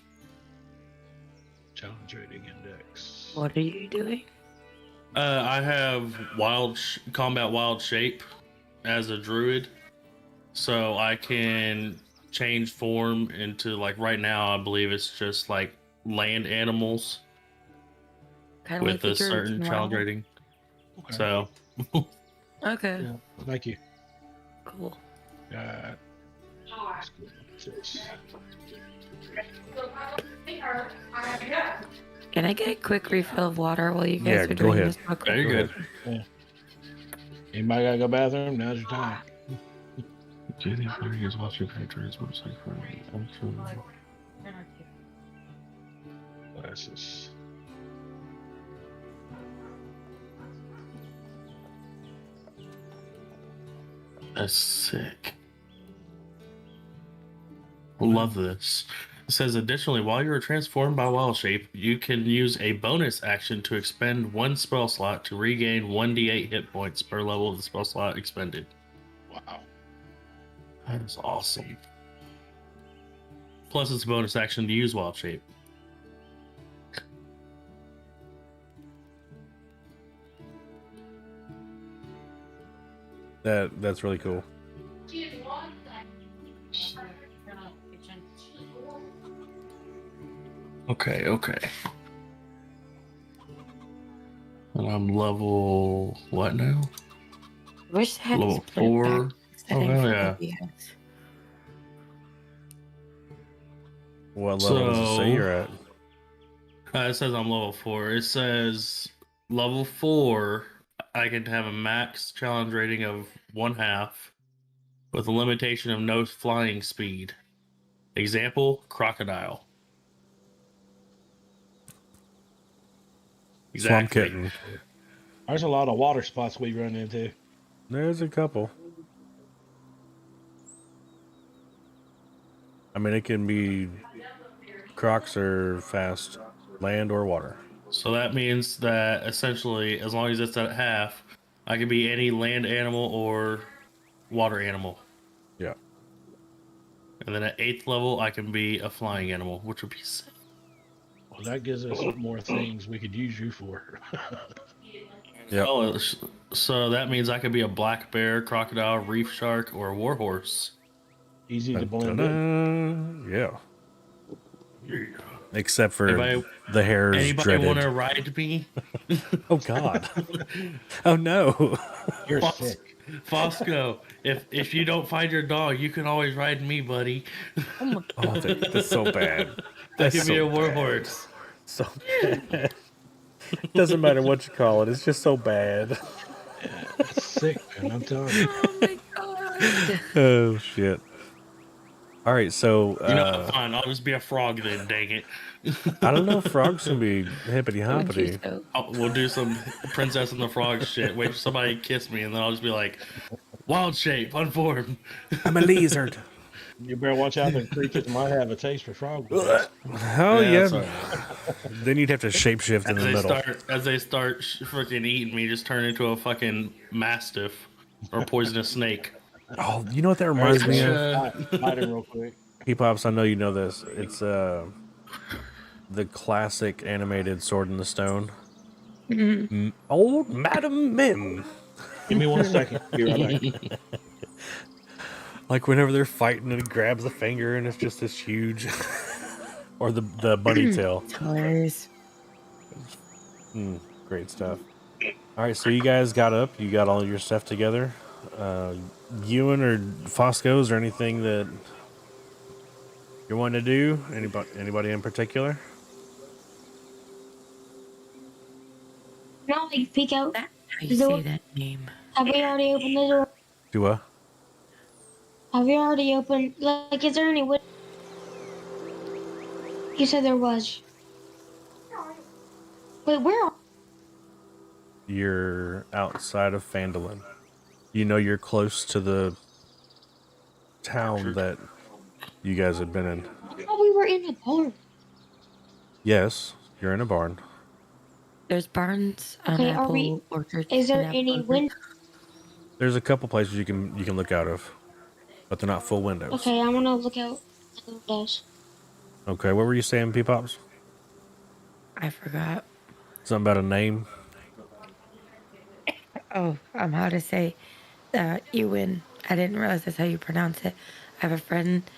Challenge rating index. What are you doing? I have combat wild shape as a druid, so I can change form into, like, right now I believe it's just like land animals Kind with the a certain druids in challenge WoW. rating. Okay. So Okay, Yeah, thank you. cool. Can I get a quick refill of water while you guys Yeah, are go doing ahead. this? real quick? very good. Anybody gotta go bathroom? Now's your time. D&D player is watching characters website for Glasses. That's sick. Love this. It says, additionally, while you are transformed by wild shape, you can use a bonus action to expend one spell slot to regain 1d8 hit points per level of the spell slot expended. Wow. That is awesome. Plus, it's a bonus action to use wild shape. That's really cool. Okay. And I'm level what now? I wish I had Level this put it 4. back setting hell for yeah. OBS. What level does it say you're at? It says I'm level 4. It says level 4, I can have a max challenge rating of 1/2 with a limitation of no flying speed. Example, crocodile. Swamp kitten. There's a lot of water spots we run into. There's a couple. I mean, it can be crocs or fast, land or water. So that means that essentially, as long as it's at half, I can be any land animal or water animal. Yeah. And then at 8th level, I can be a flying animal, which would be sick. Well, that gives us more things we could use you for. Yep. Oh, so that means I could be a black bear, crocodile, reef shark, or a warhorse. Easy to blend in. Yeah. Except for Anybody- the hairs Anybody dreaded. want to ride me? Oh God. Oh no. You're What? sick. Fosco, if you don't find your dog, you can always ride me, buddy. Oh, that's so bad. That That's could be so a war bad. horse. So bad. Doesn't matter what you call it. It's just so bad. It's sick, man. I'm telling you. Oh my god. Oh shit. All right, so You know, fine. I'll just be a frog then. Dang it. I don't know if frogs can be hippity Would you hoppity. so? We'll do some Princess and the Frog shit. Wait for somebody to kiss me, and then I'll just be like, wild shape, unformed. I'm a lizard. You better watch out. The creatures might have a taste for frog legs. Hell yeah. that's all right. Then you'd have to shapeshift in the middle. As they start freaking eating me, just turn into a fucking mastiff or poisonous snake. Oh, you know what that reminds me of? Hide him real quick. P-Pops, I know you know this. It's the classic animated Sword in the Stone. Old Madam Mim. Give me 1 second. Be right back. Like whenever they're fighting and it grabs the finger and it's just this huge or the bunny tail. It's hilarious. Great stuff. All right, so you guys got up, you got all your stuff together. Ewan or Fosco, is there anything that you want to do? Anybody in particular? No, like peek out. That's how you Is there say one- that name. Have we already opened the door? Do what? Have you already opened? Like, is there any window? You said there was. Wait, where? You're outside of Phandalin. You know you're close to the town that you guys have been in. I thought we were in the barn. Yes, you're in a barn. There's barns, an Okay, are apple we- orchard. Is there an apple any orchard. window? There's a couple places you can look out of, but they're not full windows. Okay, I want to look out the windows. Okay, what were you saying, P-Pops? I forgot. Something about a name? Oh, how to say Ewan. I didn't realize that's how you pronounce it. I have a friend's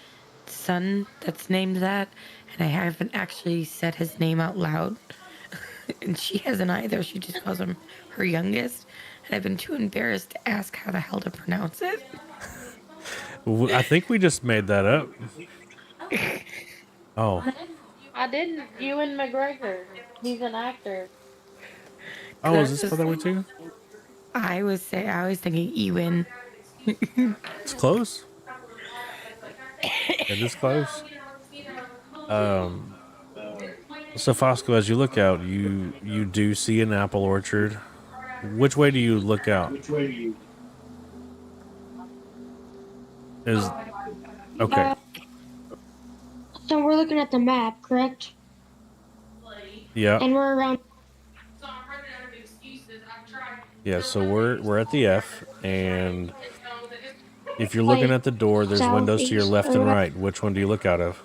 son that's named that, and I haven't actually said his name out loud. And she hasn't either. She just calls him her youngest. And I've been too embarrassed to ask how the hell to pronounce it. I think we just made that up. Oh. I didn't. Ewan McGregor. He's an actor. Oh, is this for that way too? I was thinking Ewan. It's close. It is close. So Fosco, as you look out, you do see an apple orchard. Which way do you look out? Is okay. So we're looking at the map, correct? Yeah. And we're around. Yeah, so we're at the F, and if you're looking at the door, there's windows to your left and right. Which one do you look out of?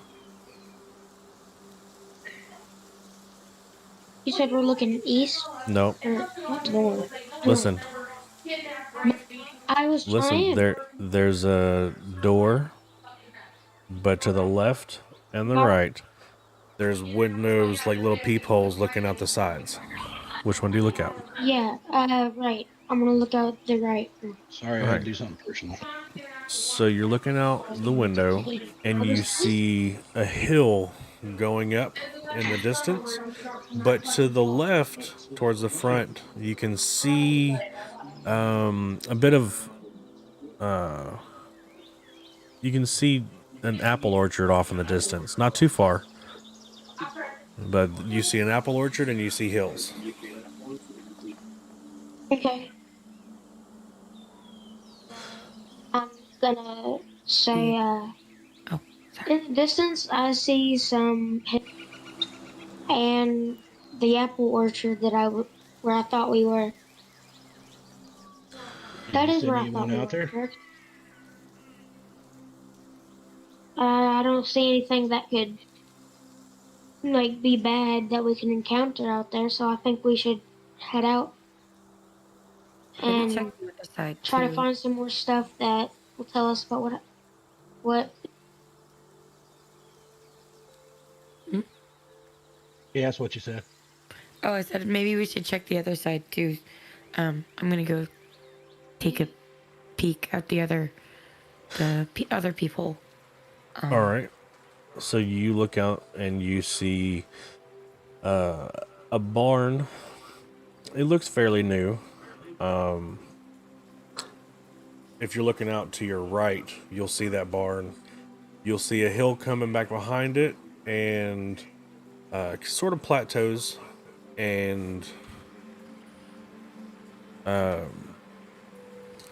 You said we're looking east No. or what? North. Listen. I was Listen, trying. there's a door, but to the left and the right, there's windows like little peepholes looking out the sides. Which one do you look out? Yeah, right. I'm gonna look out the right. Sorry, I had to do something personal. So you're looking out the window, and you see a hill going up in the distance. But to the left, towards the front, you can see a bit of. You can see an apple orchard off in the distance. Not too far. But you see an apple orchard and you see hills. Okay. I'm gonna say, Oh, sorry. in the distance, I see some and the apple orchard where I thought we were. That You is send where I anyone thought we out were. there? Correct? I don't see anything that could be bad that we can encounter out there, so I think we should head out Let me check and the other side try to too. find some more stuff that will tell us about what. Yeah, that's what you said. Oh, I said maybe we should check the other side too. I'm gonna go take a peek at the other people. All right. So you look out and you see a barn. It looks fairly new. If you're looking out to your right, you'll see that barn. You'll see a hill coming back behind it, and sort of plateaus, and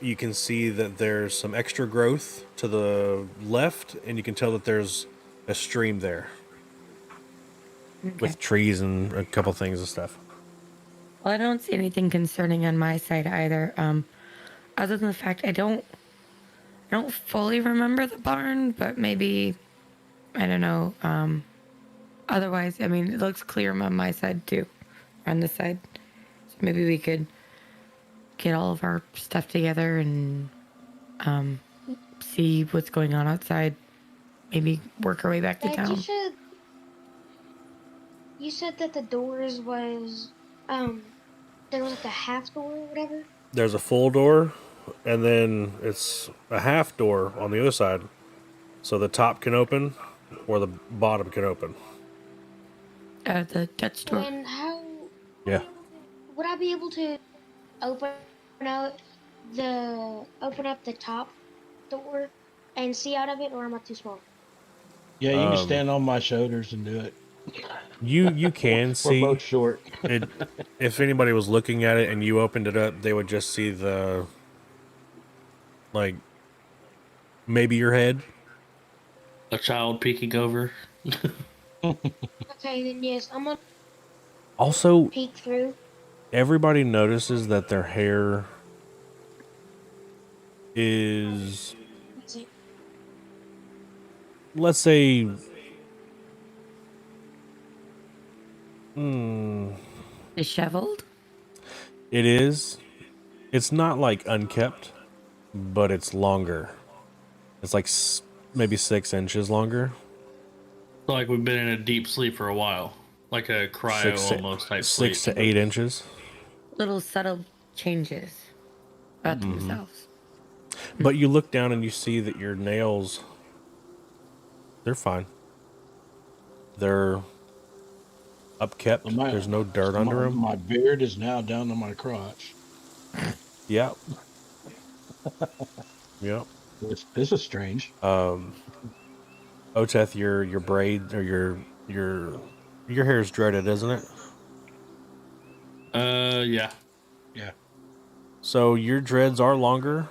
you can see that there's some extra growth to the left, and you can tell that there's a stream there with trees and a couple things and stuff. Well, I don't see anything concerning on my side either. Other than the fact I don't fully remember the barn, but maybe I don't know. Otherwise, I mean, it looks clear on my side too, on this side. So maybe we could get all of our stuff together and see what's going on outside. Maybe work our way back to Dad, town. you said that the doors was there was like a half door or whatever. There's a full door, and then it's a half door on the other side. So the top can open, or the bottom can open. The Dutch door. And how Yeah. would I be able to open up the top door and see out of it, or am I too small? Yeah, you can stand on my shoulders and do it. You can see. We're both short. If anybody was looking at it and you opened it up, they would just see the, like, maybe your head. A child peeking over. Okay, then yes, I'm gonna Also, peek through. everybody notices that their hair is, let's say, Disheveled? it is. It's not like unkept, but it's longer. It's like maybe 6 inches longer. Like we've been in a deep sleep for a while. Like a cryo almost type sleep. 6 to 8 inches. Little subtle changes about themselves. But you look down and you see that your nails, they're fine. They're upkept. There's no dirt under them. My beard is now down to my crotch. Yep. Yep. This is strange. Oteth, your braid or your hair is dreaded, isn't it? Yeah. Yeah. So your dreads are longer,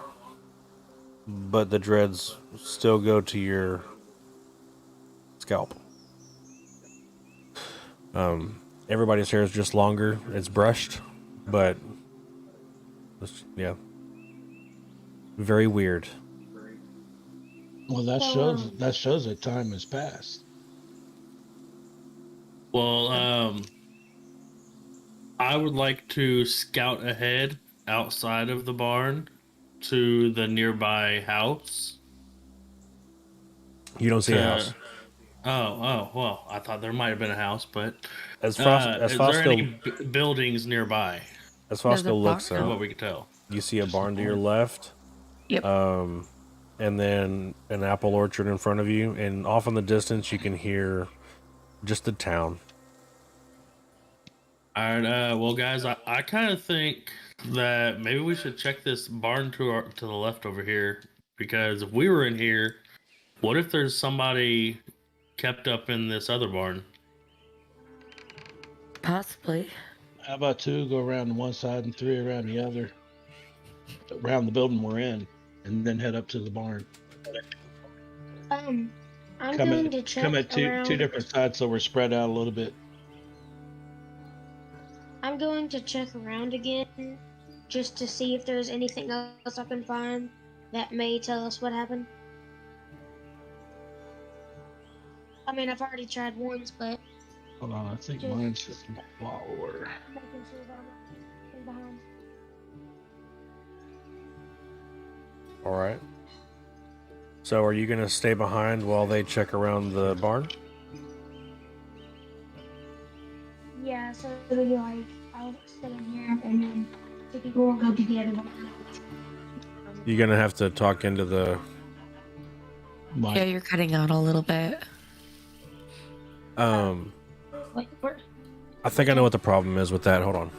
but the dreads still go to your scalp. Everybody's hair is just longer. It's brushed, but yeah, very weird. Well, that shows that time has passed. Well, I would like to scout ahead outside of the barn to the nearby house. You don't see a house. Oh, well, I thought there might have been a house, but As is there any buildings nearby? As Fosco looks From what up, we can tell. you see a barn to your left. Yep. And then an apple orchard in front of you, and off in the distance you can hear just the town. All right, well, guys, I kind of think that maybe we should check this barn to the left over here, because if we were in here, what if there's somebody kept up in this other barn? Possibly. How about 2 go around one side and 3 around the other, around the building we're in, and then head up to the barn. I'm going to check Come at two around. different sides so we're spread out a little bit. I'm going to check around again, just to see if there's anything else I can find that may tell us what happened. I mean, I've already tried once, but Hold on, I think mine's just follower. I'm making sure that I'm not staying behind. All right. So are you going to stay behind while they check around the barn? Yeah, so it'll be like, I'll stay in here, and then 2 people will go to the other one. You're gonna have to talk into the. Yeah, you're cutting out a little bit. Wait, where? I think I know what the problem is with that. Hold on.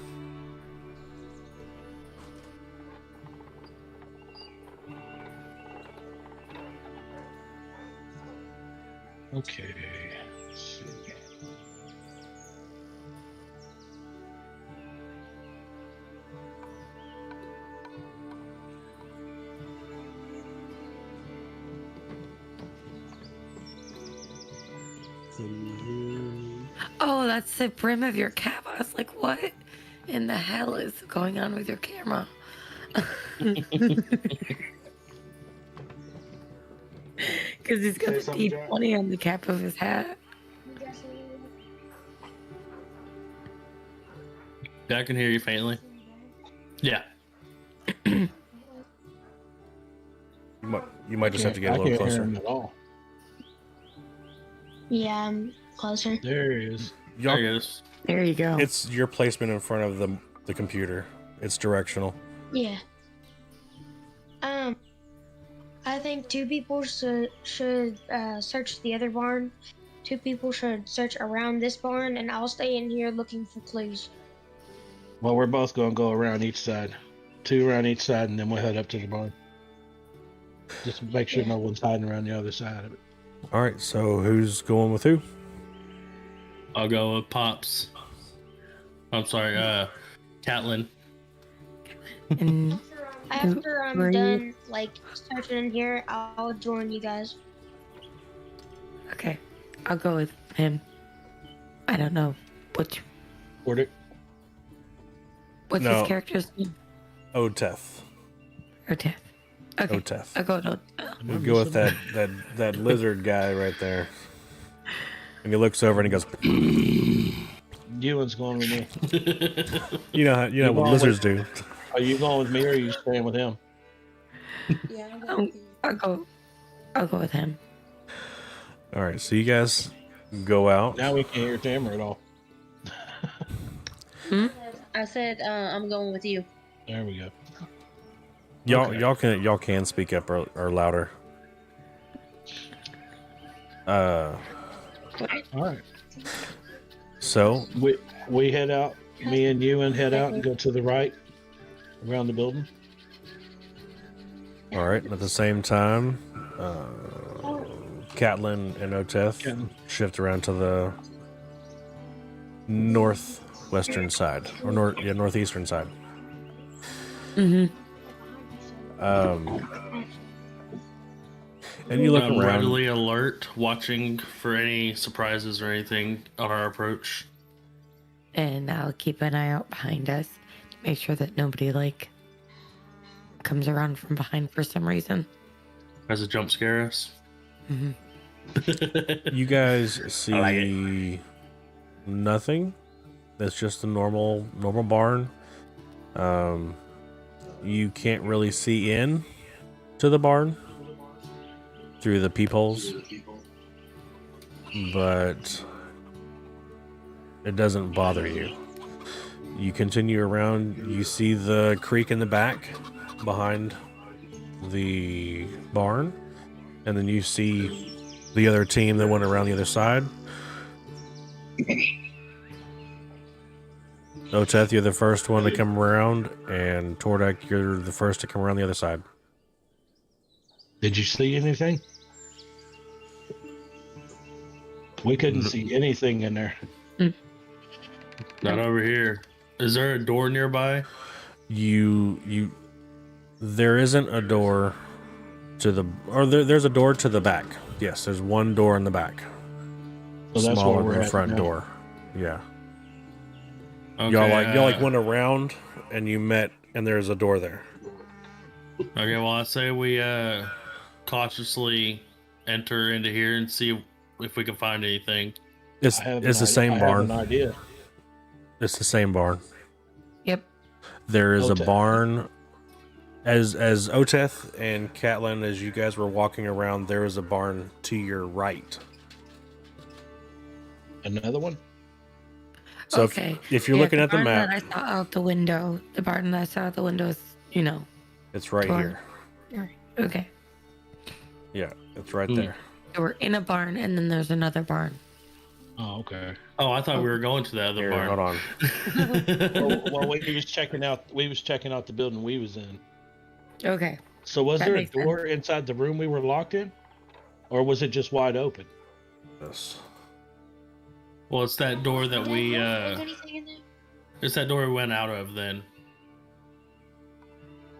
Okay. Let's see. Oh, that's the brim of your cap. I was like, what in the hell is going on with your camera? Because he's got Say the something, Jack. D20 on the cap of his hat. Yeah, I can hear you faintly. Yeah. You might just have to get a I little can't hear closer. him at all. Yeah, I'm closer. There he is. There he is. There you go. It's your placement in front of the computer. It's directional. Yeah. I think two people should search the other barn. Two people should search around this barn, and I'll stay in here looking for clues. Well, we're both going to go around each side. 2 around each side, and then we'll head up to the barn. Just make sure no one's hiding around the other side of it. All right. So who's going with who? I'll go with Pops. I'm sorry, Catlin. And After I'm were you- done, like, searching in here, I'll join you guys. okay, I'll go with him. I don't know what's Order. his No. character's name. Oteth. Oteth. Okay, Oteth. I'll go with We go with that lizard guy right there. And he looks over and he goes, Ewan's going with me. you know what going lizards do. Are you going with me or are you staying with him? Yeah, I'm Oh, going with you. I'll go with him. All right, so you guys go out. Now we can't hear Tamara at all. I said I'm going with you. There we go. Y'all Okay. y'all can speak up or louder. All right. So We head out. Me and Ewan head out and go to the right around the building. all right, at the same time, Catlin and Oteth Catlin. shift around to the northwestern side or northeastern side. Mm-hmm. And you look I'm around. readily alert, watching for any surprises or anything on our approach. And I'll keep an eye out behind us to make sure that nobody comes around from behind for some reason. As a jump scare us. Mm-hmm. You guys see like nothing. It's just a normal barn. You can't really see in to the barn through the peepholes, but it doesn't bother you. You continue around. You see the creek in the back behind the barn, and then you see the other team that went around the other side. Oteth, you're the first one to come around, and Tordek, you're the first to come around the other side. Did you see anything? We couldn't see anything in there. Not over here. Is there a door nearby? There isn't a door to the, or there's a door to the back. Yes, there's one door in the back. So that's Smaller where we're than the at front now. door. Yeah. Okay, y'all went around and you met, and there's a door there. Okay, well, I say we cautiously enter into here and see if we can find anything. It's I have the an same I have barn. an idea. It's the same barn. Yep. There is a Oteth. barn. As Oteth and Catlin, as you guys were walking around, there is a barn to your right. Another one? So Okay. if you're looking at the barn map, that I saw out the window, the barn that I saw out the window is, it's right Barn. here. Okay. Yeah, it's right Mm. there. So we're in a barn, and then there's another barn. Oh, okay. Oh, I thought we were going to the other Here, barn. hold on. Well, we was checking out. We was checking out the building we was in. Okay. So was That there a makes sense. door inside the room we were locked in, or was it just wide open? This. Well, it's that door that we Is anything in there? it's that door we went out of then.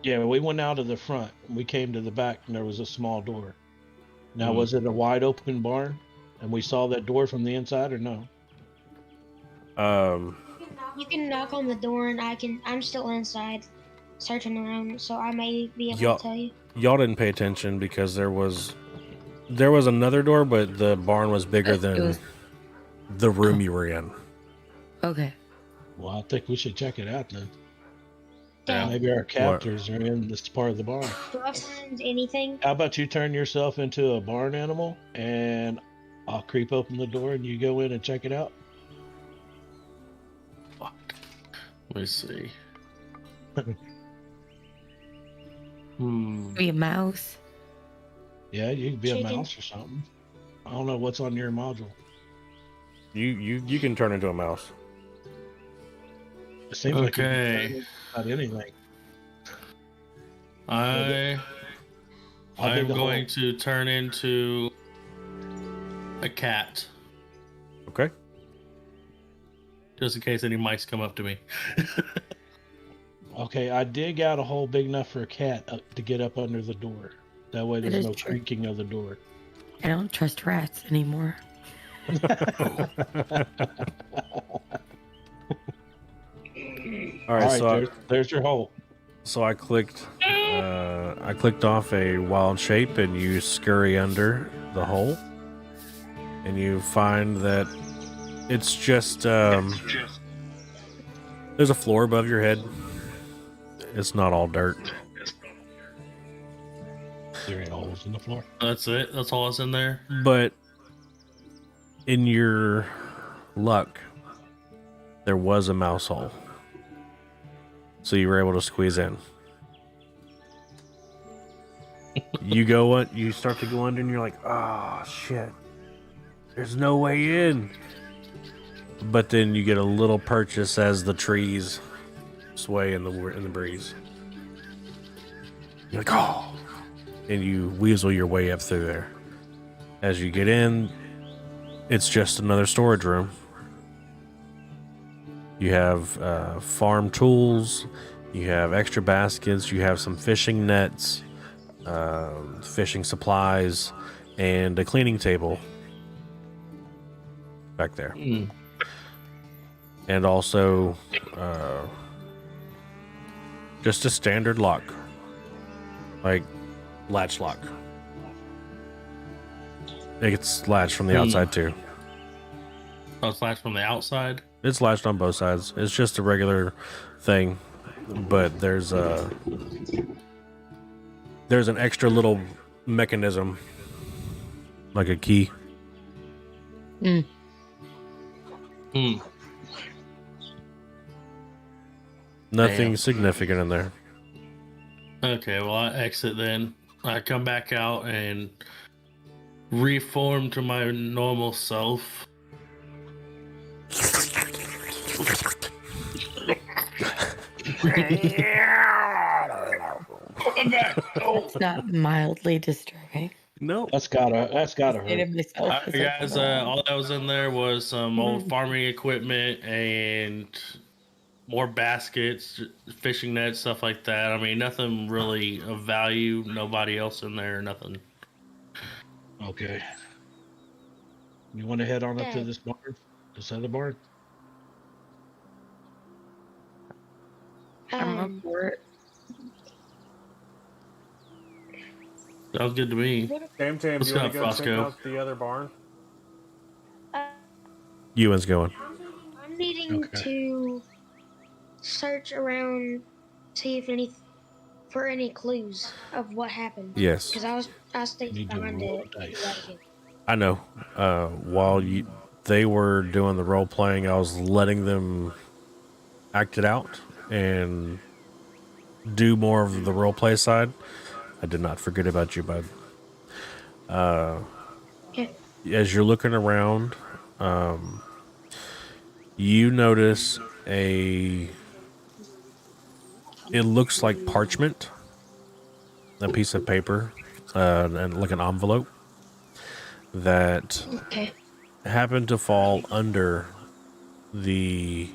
Yeah, we went out of the front. We came to the back, and there was a small door. Now, Hmm. was it a wide open barn, and we saw that door from the inside, or no? You can knock on the door, and I'm still inside, searching around, so I may be able Yup. to tell you. Y'all didn't pay attention because there was another door, but the barn was bigger It than was- the room you were in. Okay. Well, I think we should check it out then. Yeah. Maybe our captors are in this part of the barn. Do I find anything? How about you turn yourself into a barn animal, and I'll creep open the door, and you go in and check it out? Fuck. Let me see. Be a mouse. Yeah, you could be a Chicken. mouse or something. I don't know what's on your module. You can turn into a mouse. It seems like you can Okay. turn about anything. I'm I'll dig a hole. going to turn into a cat, Okay. just in case any mice come up to me. Okay, I dig out a hole big enough for a cat to get up under the door. That way That there's is no true. creaking of the door. I don't trust rats anymore. All right, so there's your hole. I clicked off a wild shape, and you scurry under the hole, and you find that it's just there's a floor above your head. It's not all dirt. There ain't holes in the floor. That's it. That's all that's in there. But in your luck, there was a mouse hole. So you were able to squeeze in. You start to go under, and you're like, oh shit. There's no way in. But then you get a little purchase as the trees sway in the breeze. You're like, oh. And you weasel your way up through there. As you get in, it's just another storage room. You have farm tools, you have extra baskets, you have some fishing nets, fishing supplies, and a cleaning table back there. Mm. And also just a standard lock, like latch lock. It's latched from the outside too. Oh, it's latched from the outside. It's latched on both sides. It's just a regular thing, but there's an extra little mechanism, like a key. Mm. Hmm. Nothing Damn. significant in there. Okay, well, I exit then. I come back out and reform to my normal self. It's not mildly disturbing. No. That's gotta Hated hurt. myself. Alright, It's like, guys, all that was in there was some old farming equipment and more baskets, fishing nets, stuff like that. I mean, nothing really of value. Nobody else in there, nothing. Okay. You want to head on up to Okay. this barn? This other barn? I'm up Um, for it. Sounds good to me. Tam, Let's you go, want to go check Frosco. out the other barn? uh, Ewan's going. I'm needing Okay. to search around, see if for any clues of what happened. Yes, Because I stayed Need to behind roll it. dice. I know. While they were doing the role playing, I was letting them act it out and do more of the role play side. I did not forget about you, bud. Okay. As you're looking around, you notice it looks like parchment, a piece of paper, and like an envelope that Okay. happened to fall under the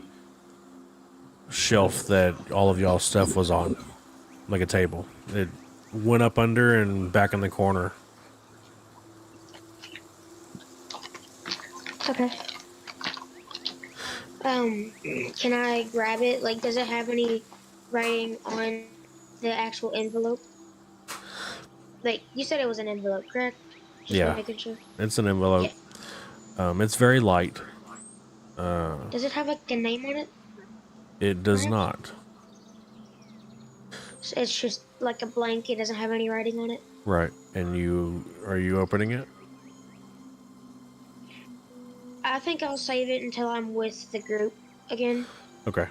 shelf that all of y'all's stuff was on, like a table. It went up under and back in the corner. Okay. Can I grab it? Like, does it have any writing on the actual envelope? Like, you said it was an envelope, correct? Just Yeah, making sure. it's an envelope. Okay. It's very light. Does it have like a name on it? It does Perhaps? not. So it's just like a blank. It doesn't have any writing on it. Right. And are you opening it? I think I'll save it until I'm with the group again. Okay.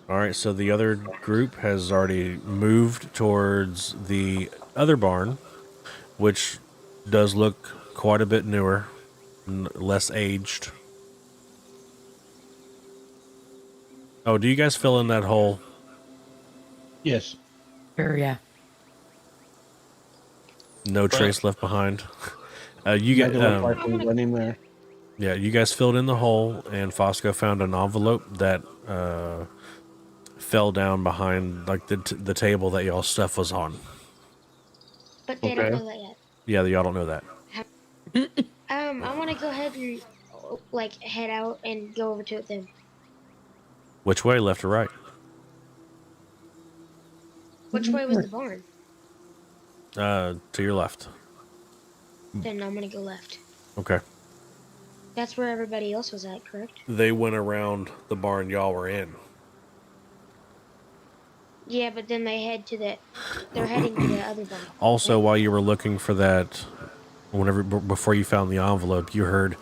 All right, so the other group has already moved towards the other barn, which does look quite a bit newer, less aged. Oh, do you guys fill in that hole? Yes. Sure, yeah. No trace left behind. You Make get it look like we went in there. yeah, you guys filled in the hole, and Fosco found an envelope that fell down behind like the table that y'all's stuff was on. But they don't Okay. know that yet. Yeah, y'all don't know that. I want to go ahead and like head out and go over to it then. Which way, left or right? Which way was the barn? To your left. Then I'm gonna go left. Okay. That's where everybody else was at, correct? They went around the barn y'all were in. Yeah, but then they head to the. They're heading to the other barn. Also, while you were looking for that, before you found the envelope, you heard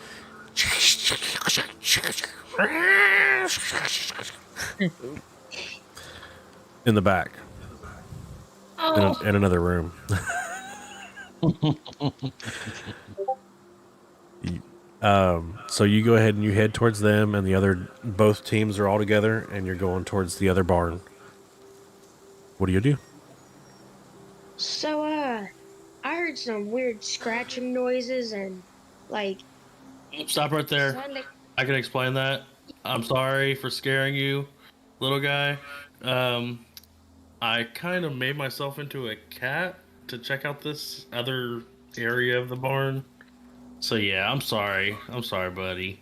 in the back, in another room. So you go ahead and you head towards them, and both teams are all together, and you're going towards the other barn. What do you do? So, I heard some weird scratching noises and like. Stop right there. sounded- I can explain that. I'm sorry for scaring you, little guy. I kind of made myself into a cat to check out this other area of the barn. So yeah, I'm sorry. I'm sorry, buddy.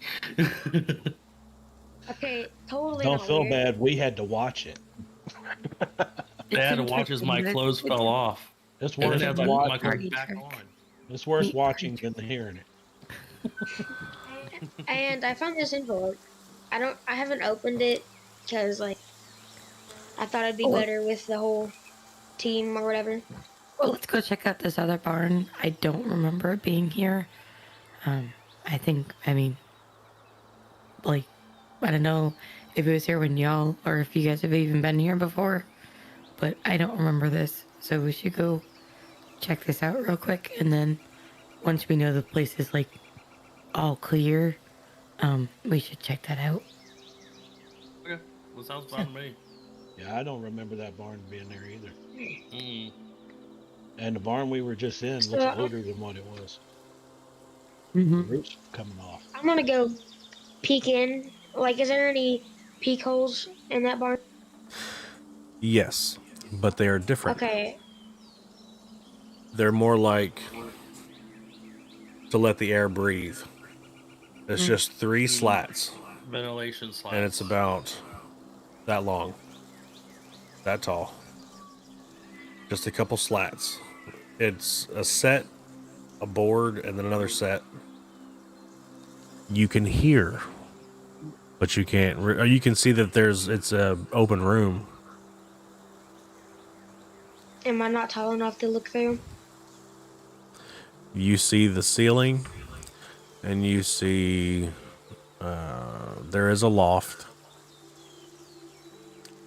Okay, totally. Don't not feel weird. bad. We had to watch it. They had to watch as my clothes fell off. It's And worse then they had to watching. put my clothes back on. It's worse watching than hearing it. And I found this envelope. I haven't opened it because like I thought it'd be better with the whole team or whatever. Well, let's go check out this other barn. I don't remember it being here. I mean, like, I don't know if it was here when y'all, or if you guys have even been here before, but I don't remember this. So we should go check this out real quick, and then once we know the place is like all clear, we should check that out. Okay, well, sounds fine to me. Yeah, I don't remember that barn being there either. Mm. And the barn we were just in looks So- older than what it was. Mm-hmm. The roof's coming off. I'm gonna go peek in. Like, is there any peek holes in that barn? Yes, but they are different. Okay. They're more like to let the air breathe. It's just 3 slats, Ventilation slats. and it's about that long, that tall. Just a couple slats. It's a set, a board, and then another set. You can hear, but you can't. You can see that it's a open room. Am I not tall enough to look through? You see the ceiling, and you see there is a loft,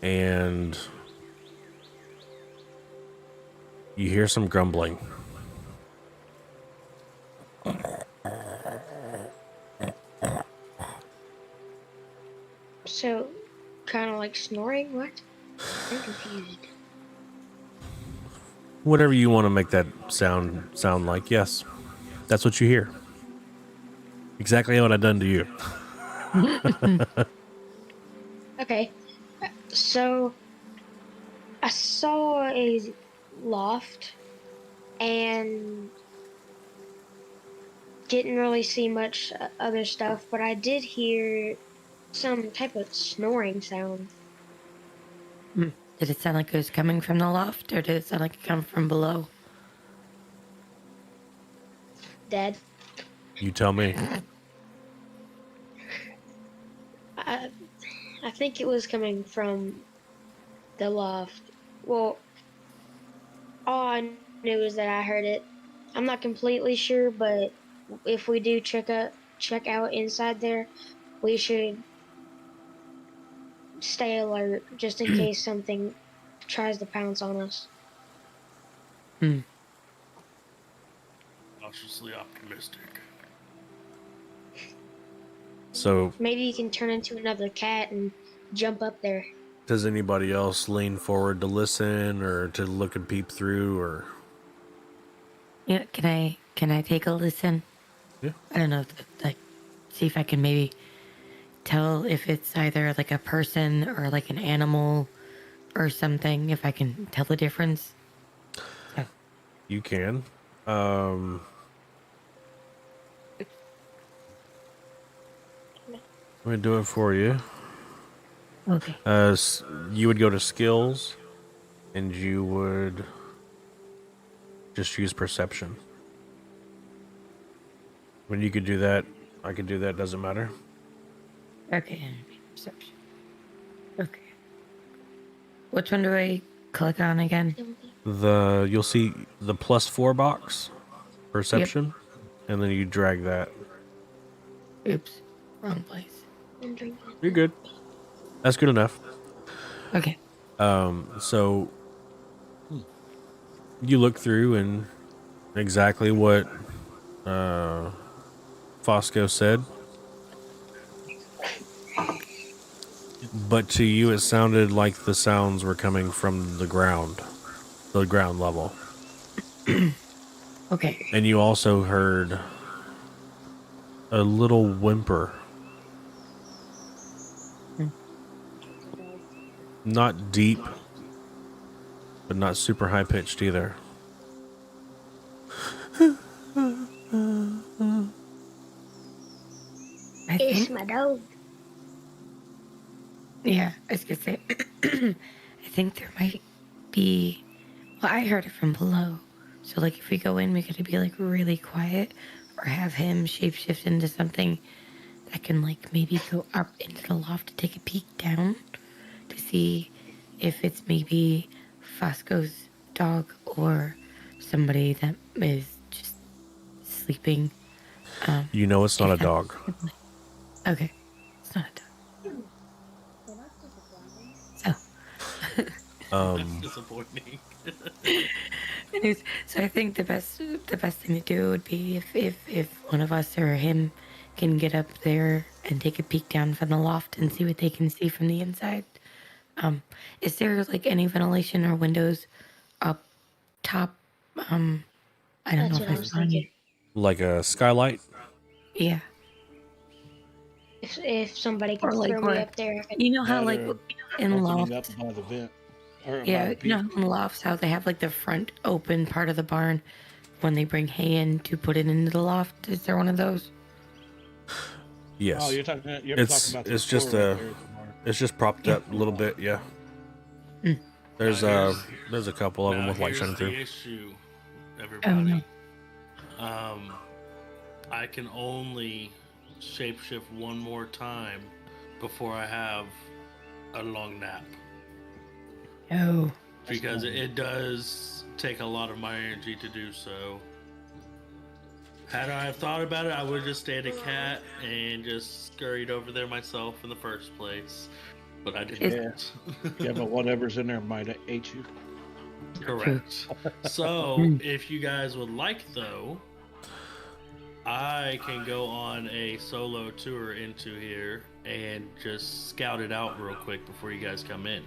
and You hear some grumbling. So, kind of like snoring? What? I'm confused. Whatever you want to make that sound like, yes. That's what you hear. Exactly what I've done to you. Okay. So, I saw a loft and didn't really see much other stuff, but I did hear some type of snoring sound. Did it sound like it was coming from the loft, or did it sound like it come from below? Dad, You tell me. I think it was coming from the loft. Well, all I knew is that I heard it. I'm not completely sure, but if we do check out inside there, we should stay alert just in case something tries to pounce on us. Cautiously optimistic. So, Maybe you can turn into another cat and jump up there. does anybody else lean forward to listen or to look and peep through, or? Yeah, can I take a listen? Yeah. I don't know, like, see if I can maybe tell if it's either like a person or like an animal or something, if I can tell the difference. So, You can. I'm going to do it for you. okay. You would go to skills, and you would just use perception. When you could do that, I could do that, doesn't matter. Okay, perception. Okay. Which one do I click on again? You'll see the +4 box, perception, and then you drag that. Oops, wrong place. You're good. That's good enough. Okay. So you look through and exactly what Fosco said. But to you, it sounded like the sounds were coming from the ground level. Okay. And you also heard a little whimper. Not deep, but not super high pitched either. I It's think, my dog. yeah, I was gonna say, I think there might be, well, I heard it from below. So, like, if we go in, we gotta be, like, really quiet or have him shapeshift into something that can, like, maybe go up into the loft to take a peek down to see if it's maybe Fosco's dog or somebody that is just sleeping. You know it's not a dog. Okay. It's not a dog. So. That's disappointing. Anyways, so I think the best thing to do would be if one of us or him can get up there and take a peek down from the loft and see what they can see from the inside. Is there like any ventilation or windows up top? I don't That's know what if I I was saw thinking. any. Like a skylight? Yeah. If somebody could Or like throw me where, up there, I could. you know how like Or in opening lofts, up by the vent. Or by yeah, the you know peak. how in lofts how they have like the front open part of the barn when they bring hay in to put it into the loft. Is there one of those? Yes. Oh, you're talking about It's just it's just propped up a little bit, yeah. There's a couple of them with light here's shining the through. issue, everybody. no. I can only shapeshift one more time before I have a long nap. Oh. Because it does take a lot of my energy to do so. Had I thought about it, I would have just stayed a cat and just scurried over there myself in the first place. But I didn't. Yeah, but whatever's in there might ate you. Correct. So, if you guys would like, though, I can go on a solo tour into here and just scout it out real quick before you guys come in.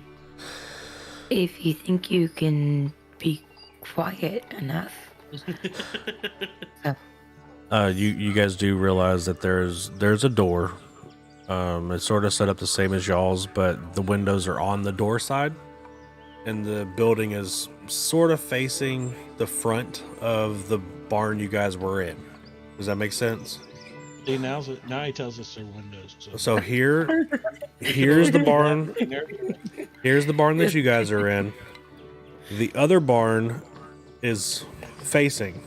If you think you can be quiet enough. You guys do realize that there's a door. It's sort of set up the same as y'all's, but the windows are on the door side, and the building is sort of facing the front of the barn you guys were in. Does that make sense? See, now he tells us they're windows. So here's the barn. Here's the barn that you guys are in. The other barn is facing.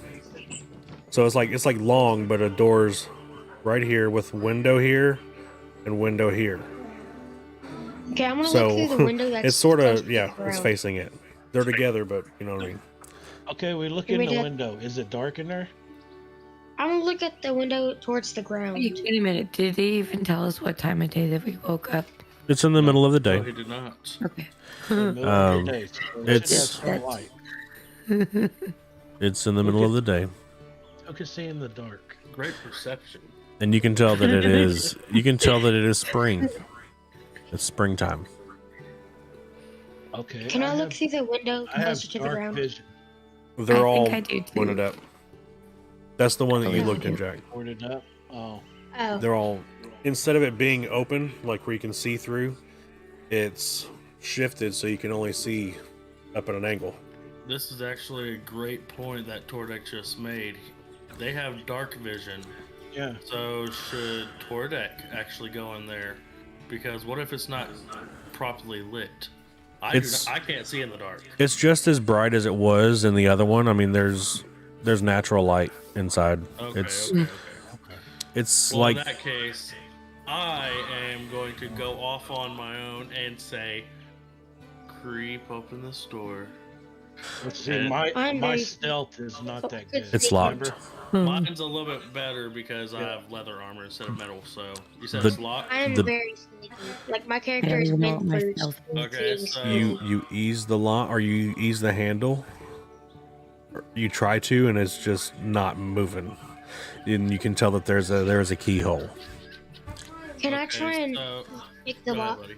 So it's like long, but a door's right here with window here and window here. Okay, I'm gonna So look through the window. That's it's sort close of to the it's ground. facing it. They're together, but you know what I mean. Okay, we look Can in we the do- window. Is it dark in there? I'm gonna look at the window towards the ground. Wait a minute. Did they even tell us what time of day that we woke up? It's in the middle of the No, day. he did not. Okay. In the middle of the day. So we it's- should have some light. It's in the middle of the day, Who can see in the dark? Great perception. and you can tell that it is. You can tell that it is spring. It's springtime. Okay. Can I look have, through the window I have closer to the dark ground? vision. They're I all think I do too. pointed up. That's the one that you Oh, looked yeah. in, Jack. Boarded up. Oh. Oh, They're all, instead of it being open, like where you can see through, it's shifted so you can only see up at an angle. This is actually a great point that Tordek just made. They have dark vision, Yeah. so should Tordek actually go in there? Because what if it's not properly lit? I can't see in the dark. It's just as bright as it was in the other one. I mean, there's natural light inside. Okay, it's okay. it's Well, like in that case, I am going to go off on my own and say, creep open the store. Let's see. And- My I'm my very- stealth is not that good. it's locked. Mine's a little bit better because I have leather armor instead of metal. So you said The- it's locked. I am the- very sneaky. Like my I character don't is even know meant what for myself is. Okay, sneaky. so You ease the lock, or you ease the handle. Or you try to, and it's just not moving. And you can tell that there's a keyhole. Can I try and so, pick the go ahead, lock? buddy.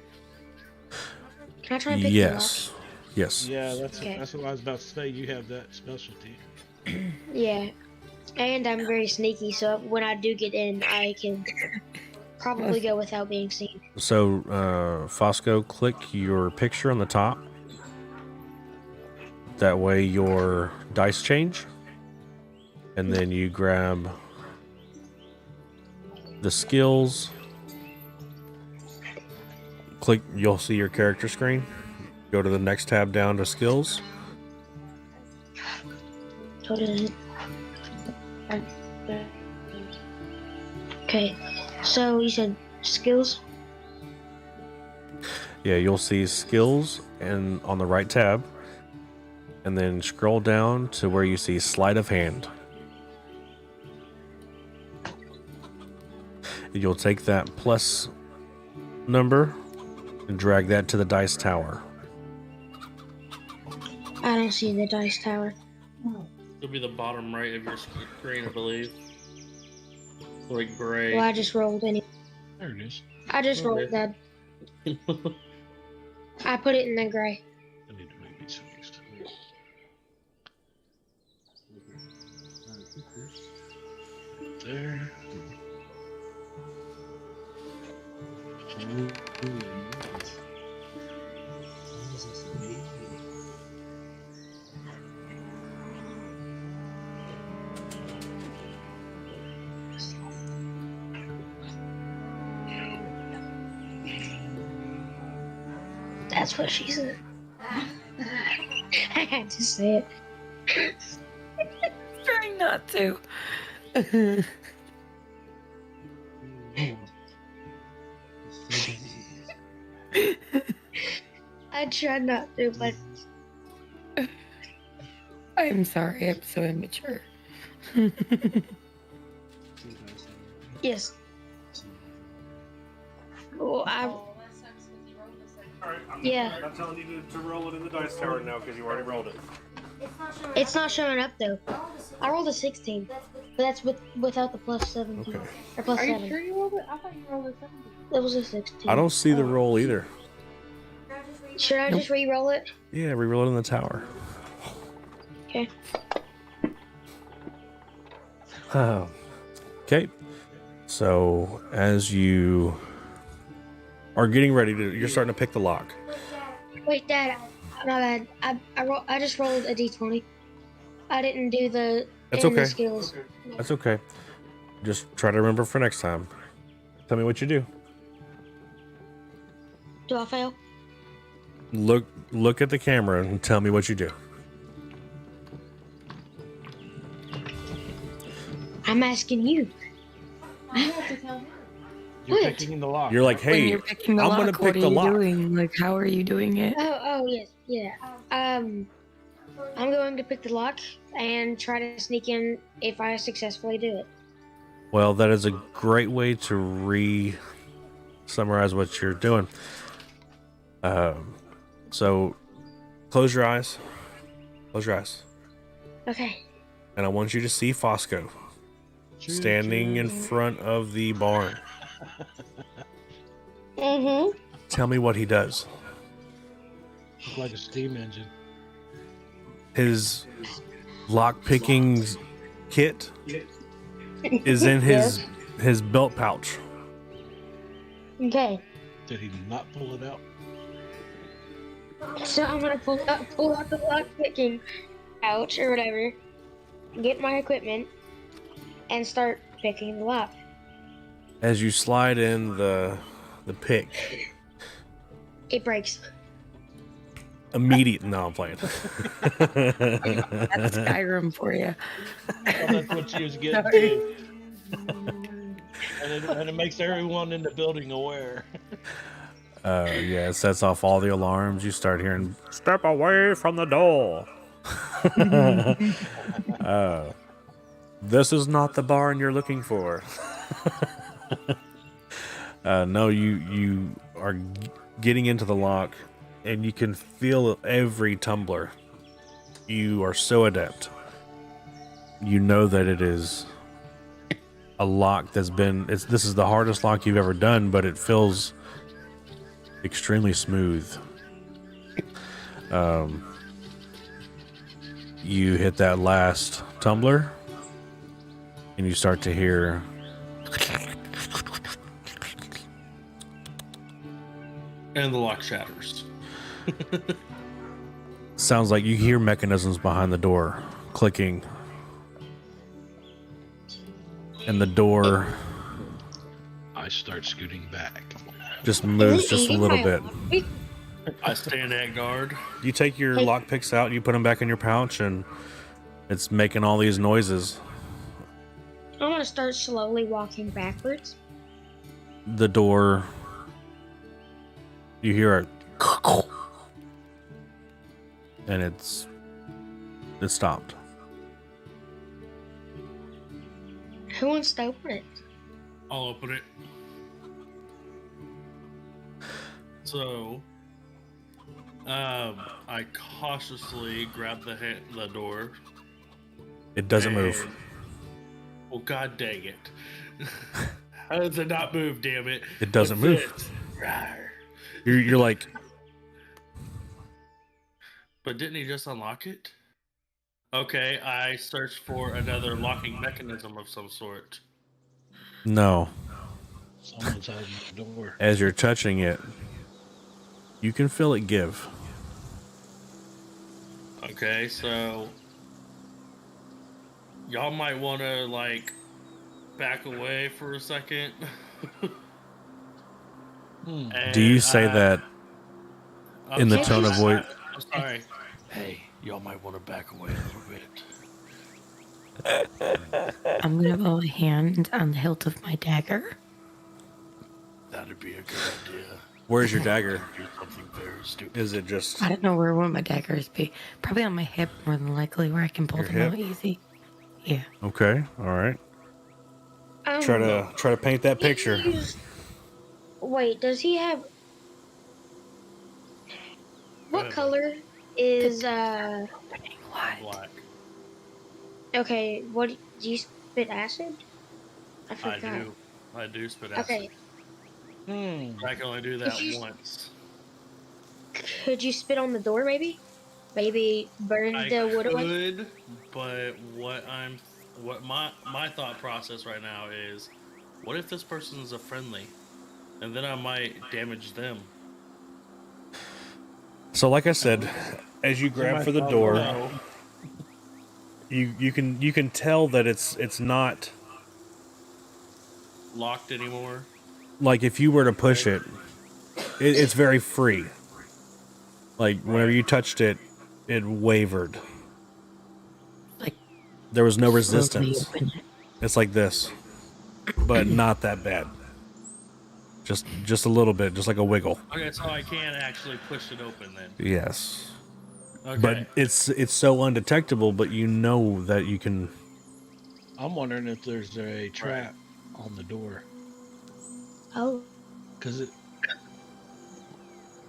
Can I try and pick Yes, yes. Yeah, that's Okay. that's what I was about to say. You have that specialty. the lock? Yeah. And I'm very sneaky, so when I do get in, I can probably go without being seen. So, Fosco, click your picture on the top. That way your dice change. And then you grab the skills. Click, you'll see your character screen. Go to the next tab down to skills. Okay, so you said skills? Yeah, you'll see skills and on the right tab. And then scroll down to where you see sleight of hand. You'll take that plus number and drag that to the dice tower. I don't see the dice tower. It'll be the bottom right of your screen, I believe. Like gray. Well, I just rolled any. There it is. I just rolled that. I put it in the gray. I need to make these fixed. There. That's what she said. I had to say it. Trying not to. I tried not to, but I'm sorry, I'm so immature. yes. Well, right. Yeah. I'm not telling you to roll it in the dice tower now because you already rolled it. It's not showing up though. I rolled a 16, but that's without the plus 17 Okay. or plus Are you 7. sure you rolled it? I thought you rolled a 17. It was a 16. I don't see the roll either. Should I just re-roll it? Yeah, re-roll it in the tower. Okay. Okay. So as you are getting ready to, you're starting to pick the lock. Wait, Dad. My bad. I just rolled a d20. I didn't do the That's and the okay. skills. That's okay. Just try to remember for next time. Tell me what you do. Do I fail? Look at the camera and tell me what you do. I'm asking you. I have to tell him. You're What? picking the lock. You're like, When hey, you're picking the I'm lock, gonna what pick are the you lock. doing? Like, how are you doing it? Oh, yes, yeah. I'm going to pick the lock and try to sneak in if I successfully do it. Well, that is a great way to re-summarize what you're doing. So close your eyes. Close your eyes. Okay. And I want you to see Fosco standing in front of the barn. Mm-hmm. Tell me what he does. Looks like a steam engine. His lock-picking kit is in his belt pouch. Okay. Did he not pull it out? So I'm gonna pull out the lock picking pouch or whatever, get my equipment, and start picking the lock. As you slide in the pick, It breaks. no, I'm playing. That's Skyrim for you. Well, that's what she was getting Sorry. to. And it makes everyone in the building aware. Yeah, it sets off all the alarms. You start hearing, "Step away from the door." This is not the barn you're looking for. No, you are getting into the lock, and you can feel every tumbler. You are so adept. You know that it is a lock that's been. This is the hardest lock you've ever done, but it feels extremely smooth. You hit that last tumbler, and you start to hear And the lock shatters. sounds like you hear mechanisms behind the door clicking, and the door I start scooting back. just moves just a little bit. I stand at guard. You take your lockpicks out, you put them back in your pouch, and it's making all these noises. I'm gonna start slowly walking backwards. The door, you hear it, and it stopped. Who wants to open it? I'll open it. So, I cautiously grab the door. It doesn't move. and- Well, god dang it. How does it not move, damn it? It doesn't move. fits. Rawr. You're like, But didn't he just unlock it? Okay, I searched for another locking mechanism of some sort. no. Someone's holding the door. As you're touching it, you can feel it give. Okay, so y'all might want to like back away for a second. Do you say that I'm in the sorry. tone of voice? I'm sorry. Hey, y'all might want to back away a little bit. I'm gonna put my hand on the hilt of my dagger. That'd be a good idea. Where's your dagger? Do something very stupid. Is it just I don't know where one of my daggers be. Probably on my hip, more than likely, where I can pull Your them out hip? easy. Yeah. okay? All right. Try to paint that picture. Wait, does he have? what ahead. color is Black. Okay, what do you spit acid? I I forgot. do. I do spit acid. Okay, I can only do Could that you- once. could you spit on the door maybe? Maybe burn I the wood away? could, but what my thought process right now is, what if this person is a friendly, and then I might damage them. So, like I said, as you grab for the door, No. you can tell that it's not Locked anymore. like if you were to push it, it's very free. Like whenever you touched it, it wavered. Like There was no slowly resistance. open it. It's like this, but not that bad. Just a little bit, just like a wiggle. Okay, so I can actually push it open then. Yes, Okay. but it's so undetectable. But you know that you can. I'm wondering if there's a trap on the door Oh, because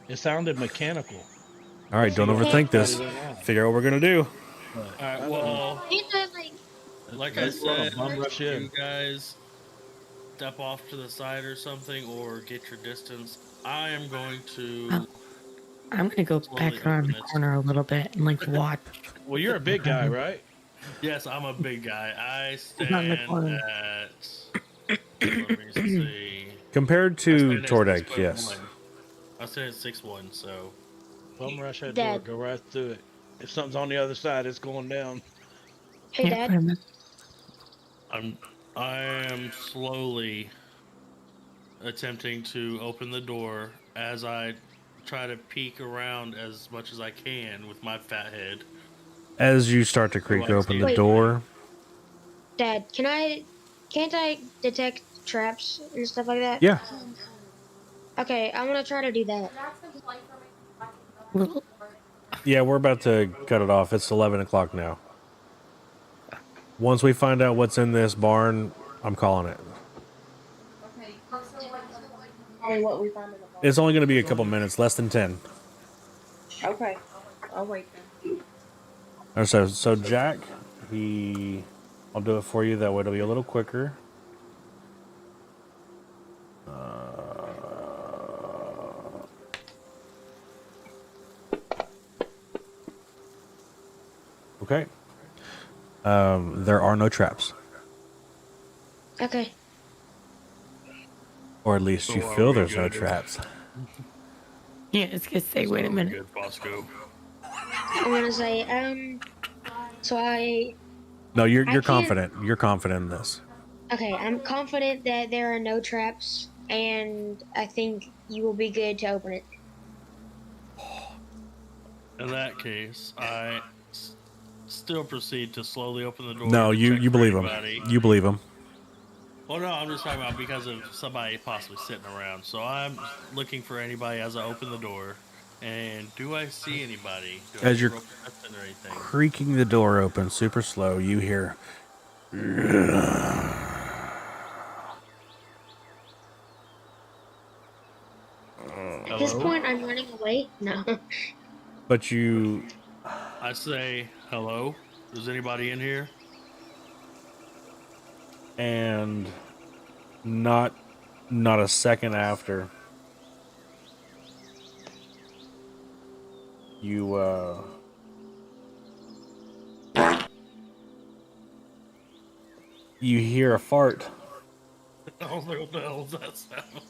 it sounded mechanical. All right, don't overthink this. Figure out what we're gonna do. Alright, well, ain't that like like I Let's let a said, bum rush in. you guys step off to the side or something, or get your distance. I am going to. Oh. I'm gonna go Slowly back around open the this. corner a little bit and like watch. Well, you're a big guy, right? Yes, I'm a big guy. I On the stand corner. at. Let me see. Compared I to stand at Tordek, 6'1". yes. I stand at 6'1", so. Bum rush that Dad. door. Go right through it. If something's on the other side, it's going down. hey Yeah, Dad? I am slowly attempting to open the door as I try to peek around as much as I can with my fat head. As you start to creak Oh, I open see. the Wait. door, Dad, can't I detect traps and stuff like that? yeah, Okay, I'm gonna try to do that. Little, yeah, we're about to cut it off. It's 11 o'clock now. Once we find out what's in this barn, I'm calling it. What we found in the It's only going to be a couple minutes, less than 10. Okay, I'll wait then. Or so Jack, I'll do it for you. That way it'll be a little quicker. Okay. There are no traps, Okay. or at least So you are feel we there's no good? traps. yeah, it's gonna say, wait a minute. Good, Bosco. I'm gonna say, so No, you're I can't- confident. You're confident in this. okay, I'm confident that there are no traps, and I think you will be good to open it. In that case, I still proceed to slowly open the door. No, to you check for believe him. anybody. You believe him. Well, no, I'm just talking about because of somebody possibly sitting around. So I'm looking for anybody as I open the door. And do I see anybody? Do I As you're roll perception or anything? creaking the door open, super slow, you hear. At this Hello? point, I'm running away. No. But you, I say, hello? Is anybody in here? and not a second after, you you hear a fart. Oh, what the hell is that sound?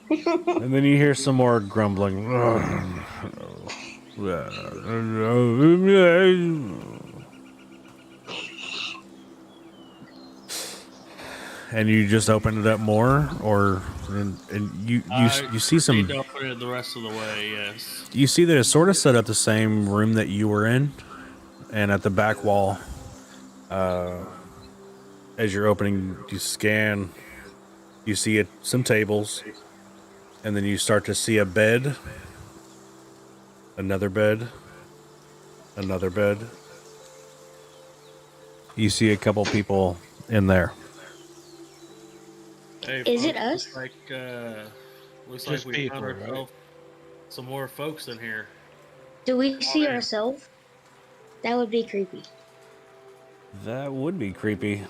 And then you hear some more grumbling. And you just open it up more, or and you see Need some. to open it the rest of the way, yes. You see that it's sort of set up the same room that you were in, and at the back wall, as you're opening, you scan. You see some tables, and then you start to see a bed, another bed, another bed. You see a couple people in there. Hey, Is it folks, us? Looks Just like we found people, right? ourselves some more folks in here. Do we Come see on in. ourselves? That would be creepy. That would be creepy.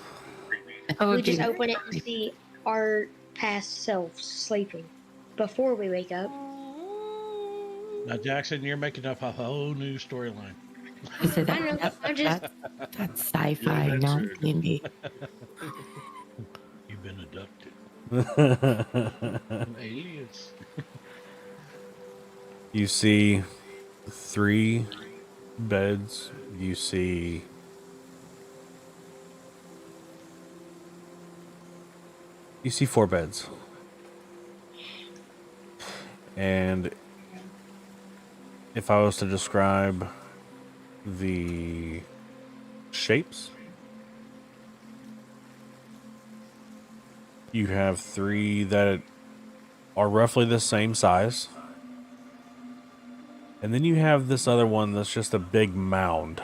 That would We just be open it and see our past selves sleeping before we wake up. Now, Jackson, you're making up a whole new storyline. I said I know. I just that's sci-fi, You've not entered. D&D. You've been abducted. Aliens. You see 3 beds. You see You see 4 beds. And if I was to describe the shapes, you have 3 that are roughly the same size. And then you have this other one that's just a big mound.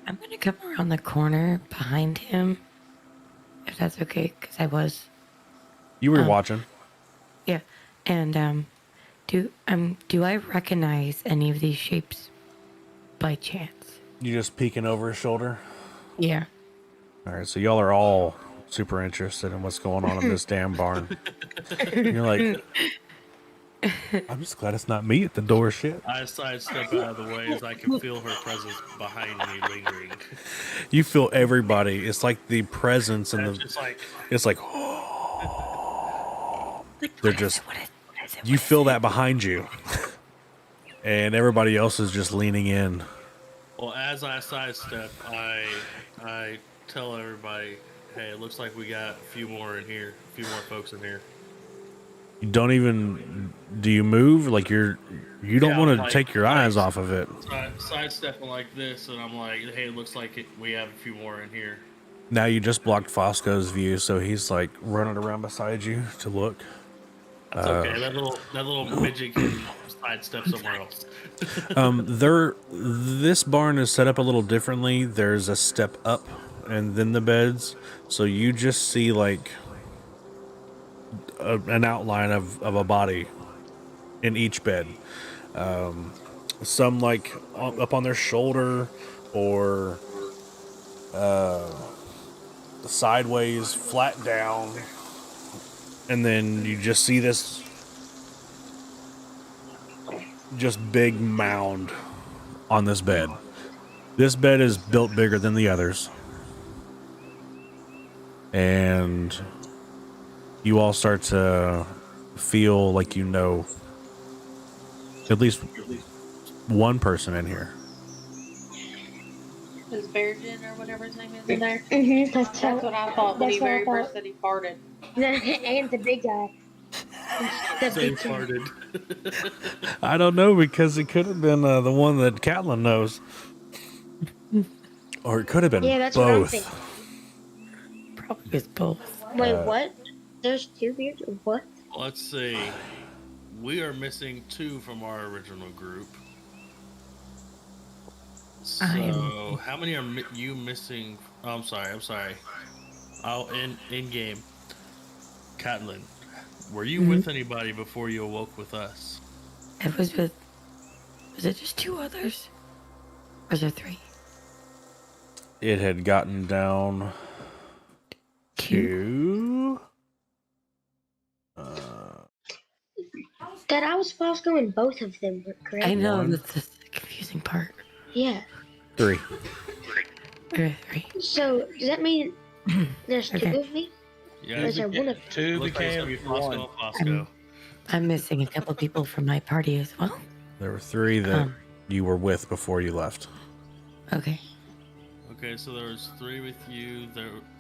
I'm gonna come around the corner behind him, if that's okay, because I was, You were watching. yeah. And do I recognize any of these shapes by chance? You just peeking over his shoulder. Yeah. All right, so y'all are all super interested in what's going on in this damn barn. You're like, I'm just glad it's not me at the door, shit. I sidestep out of the way as I can feel her presence behind me lingering. You feel everybody. It's like the presence and That's the. just like, It's like, they're just. What is it? You feel that behind you, and everybody else is just leaning in. well, as I sidestep, I tell everybody, hey, it looks like we got a few more in here, a few more folks in here. You don't even. Do you move? Like you don't Yeah, want to like- take your like- eyes off of it. Sidestepping like this, and I'm like, hey, it looks like we have a few more in here. Now you just blocked Fosco's view, so he's like running around beside you to look. That's okay. That little midget can sidestep somewhere else. This barn is set up a little differently. There's a step up and then the beds, so you just see like an outline of a body in each bed. Some like up on their shoulder or sideways, flat down, and then you just see this just big mound on this bed. This bed is built bigger than the others. And you all start to feel like you know at least one person in here. Is Bearden or whatever his name is in there? Mm-hmm, That's what I thought when he That's what I very first thought. said he farted. And the big guy. The They big guy. farted. I don't know, because it could have been the one that Catelyn knows. Or it could have been Yeah, that's what I'm both. thinking. Probably it's both. Wait, what? There's 2 beards? What? Let's see. We are missing 2 from our original group. So, how many are you missing? Oh, I'm sorry. Oh, in game. Catelyn, were you with anybody before you awoke with us? It was with. Was it just 2 others? Or was there 3? It had gotten down 2. to That I was Fosco in both of them, correct? I know, One. that's the confusing part. Yeah. 3. Okay, 3. So, does that mean there's 2 Okay. of me? Yeah, Or is there one of 2 looks like it's gonna became be Fosco 1. and Fosco. I'm missing a couple people from my party as well. There were 3 that you were with before you left. Okay. Okay, so there was 3 with you.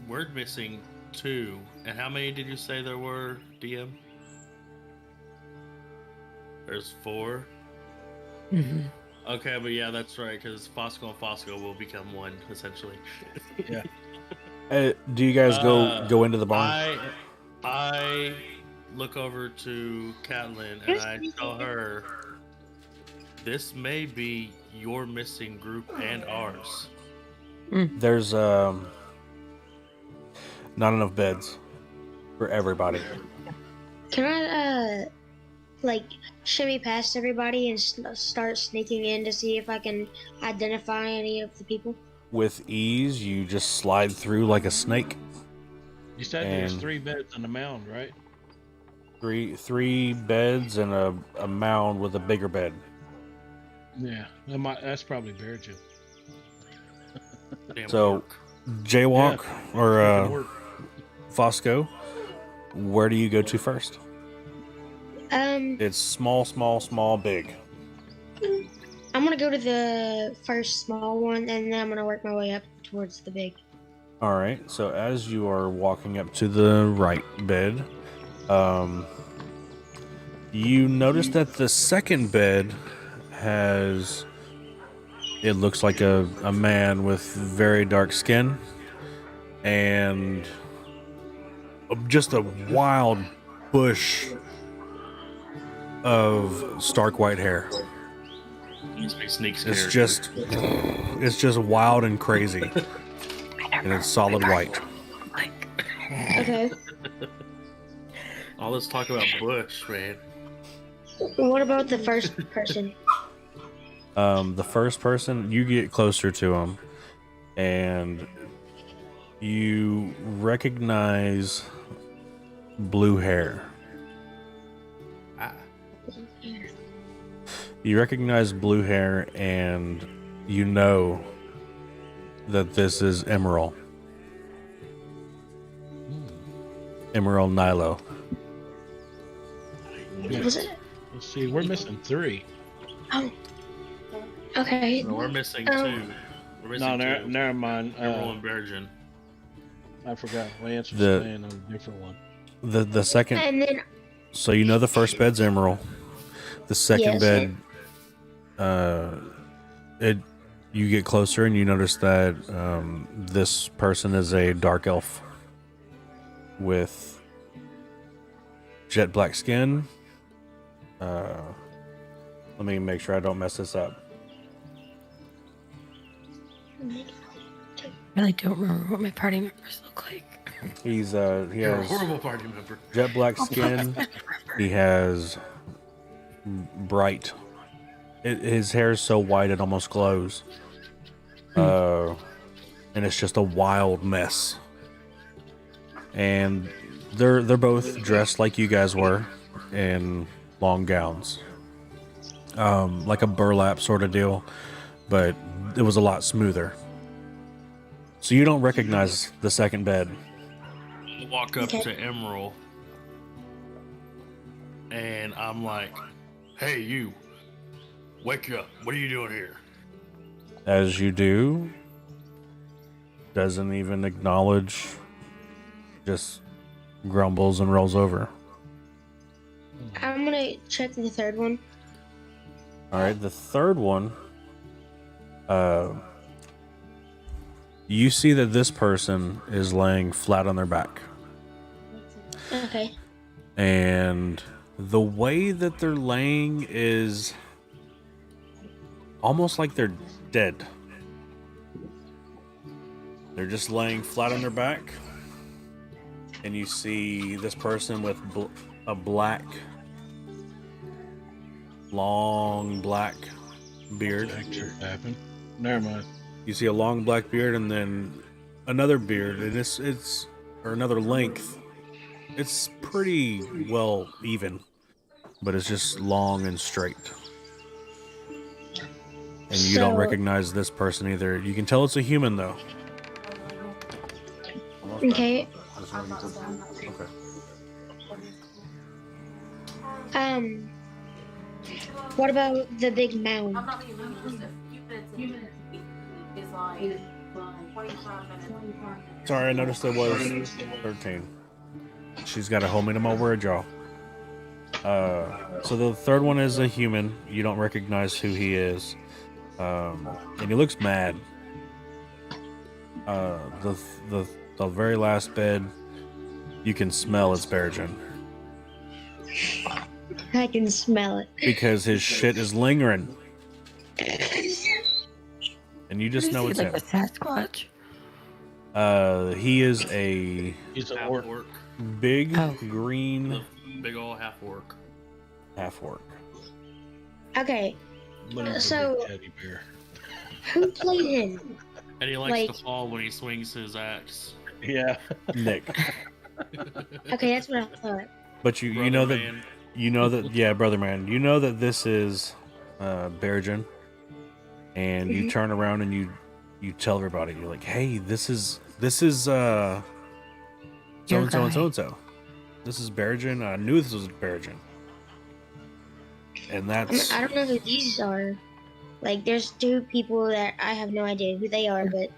We're missing 2. And how many did you say there were, DM? There's 4. Mm-hmm. Okay, but yeah, that's right, because Fosco and Fosco will become 1, essentially. Do you guys go into the barn? I look over to Catelyn and I tell her, this may be your missing group and ours. There's Not enough beds for everybody. Can I like shimmy past everybody and start sneaking in to see if I can identify any of the people? With ease, you just slide through like a snake. You said there's And- 3 beds on the mound, right? Three beds and a mound with a bigger bed. Yeah, that's probably Bearjin. Damn So, work. Jaywalk Freaking or work. Fosco, where do you go to first? Um, It's small, big. I'm gonna go to the first small one, and then I'm gonna work my way up towards the big. All right. So as you are walking up to the right bed, you notice that the second bed has. It looks like a man with very dark skin and just a wild bush of stark white hair. Needs to be sneaks It's character. just wild and crazy, and it's solid white. Okay. All this talk about Bush, man. What about the first person? The first person, you get closer to him, and you recognize blue hair. Ah, You recognize blue hair, and you know that this is Emerald. Emerald Nilo. Yeah. Was it? Let's see, we're missing 3. Oh. Okay. no, we're missing Oh. 2. We're missing No, 2. never mind. Emerald and Bergen. I forgot. Lance was The- staying on a different one. The second, And then so you know the first bed's Emerald. The second Yes. bed, you get closer and you notice that this person is a dark elf with jet black skin. Let me make sure I don't mess this up. I really don't remember what my party members look like. He You're a has horrible party member. jet black skin. He has bright. His hair is so white it almost glows. And it's just a wild mess. And they're both dressed like you guys were in long gowns, like a burlap sort of deal, but it was a lot smoother. So you don't recognize the second bed. I walk up Okay. to Emerald, and I'm like, "Hey, you! Wake up! What are you doing here?" As you do, doesn't even acknowledge, just grumbles and rolls over. I'm gonna check the third one. All right, the third one, you see that this person is laying flat on their back. Okay. And the way that they're laying is almost like they're dead. They're just laying flat on their back. And you see this person with a black, long black beard. Picture happened. Never mind. You see a long black beard and then another beard, and it's or another length. It's pretty well even, but it's just long and straight. And you don't So- recognize this person either. You can tell it's a human though. Okay. Okay. What about the big mound? Sorry, I noticed it was 13. She's got to hold me to my word, y'all. So the third one is a human. You don't recognize who he is. And he looks mad. The very last bed, you can smell its Bergen. I can smell it. Because his shit is lingering. And you just know it's like him. a Sasquatch. He is a He's an Half orc. orc. big Oh. green The big old half orc. half orc. Okay, But he's a So- big teddy bear. who played him? And he likes Like- to fall when he swings his axe. Yeah. Nick. Okay, that's what I thought. But you Brother know that man. yeah, brother man. You know that this is Bergen, and you turn around and you tell everybody, you're like, hey, this is so Your and so and guy. so and so. This is Bergen. I knew this was Bergen. And I that's don't know who these are. Like, there's two people that I have no idea who they are, but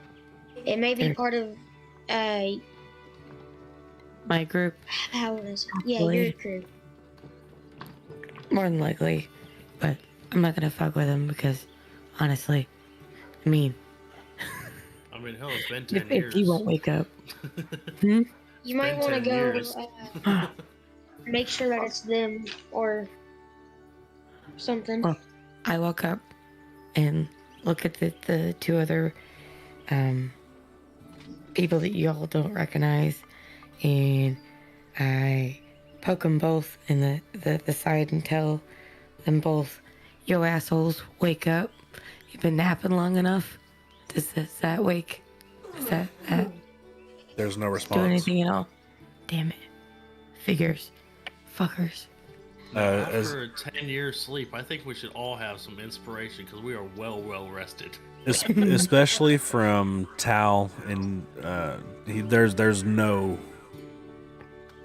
it may be They're- part of, My group, how is it? Yeah, Probably. your crew. more than likely, but I'm not gonna fuck with them because, honestly, I mean, I mean, hell, it's been 10 if years. he won't wake up, You might been want to 10 go years. make sure that it's them or something. Well, I walk up and look at the two other people that you all don't recognize, and I poke them both in the side and tell them both, "Yo, assholes, wake up! You've been napping long enough. Does that wake? Does that there's no do response. anything at all? Damn it, figures, fuckers." As After a 10-year sleep, I think we should all have some inspiration because we are well rested. especially from Tal, and there's no.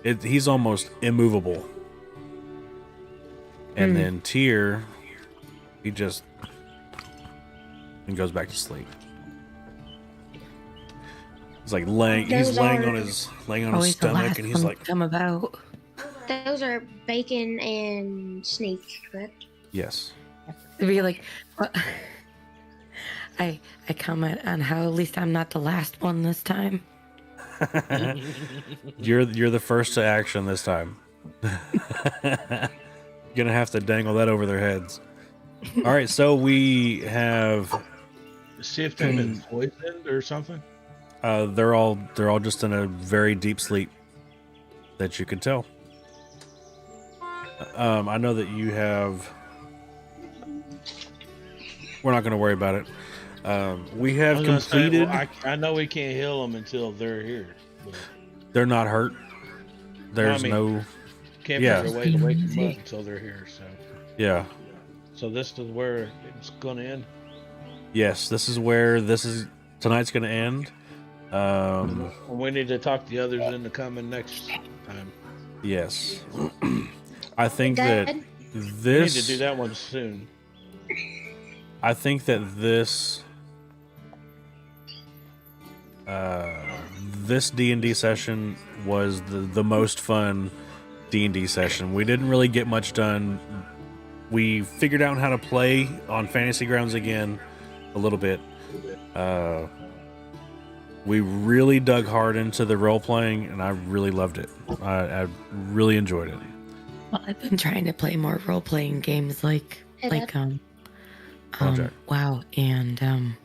He's almost immovable. And then Tyr, he just and goes back to sleep. He's like laying. He's Those laying are on his Always the stomach, last and he's one like, to come about. Those are Bacon and Sneak, correct? yes. To be like, what? I comment on how at least I'm not the last one this time. You're the first to action this time. You're gonna have to dangle that over their heads. All right, so we have See if they've been poisoned or something. they're all just in a very deep sleep that you can tell. I know that you have. We're not going to worry about it. We have I was gonna say, completed. well, I know we can't heal them until they're here. But They're not hurt. There's mean- no. can't Yeah. figure a way to wake them up until they're here. Yeah. So this is where it's gonna end. Yes. This is where tonight's going to end. We need to talk the others into coming next time. Yes. I think Dad? that We need this. to do that one soon. I think that this this D&D session was the most fun D&D session. We didn't really get much done. We figured out how to play on Fantasy Grounds again a little bit. We really dug hard into the role playing, and I really loved it. I really enjoyed it. Well, I've been trying to play more role playing games like Project. WoW and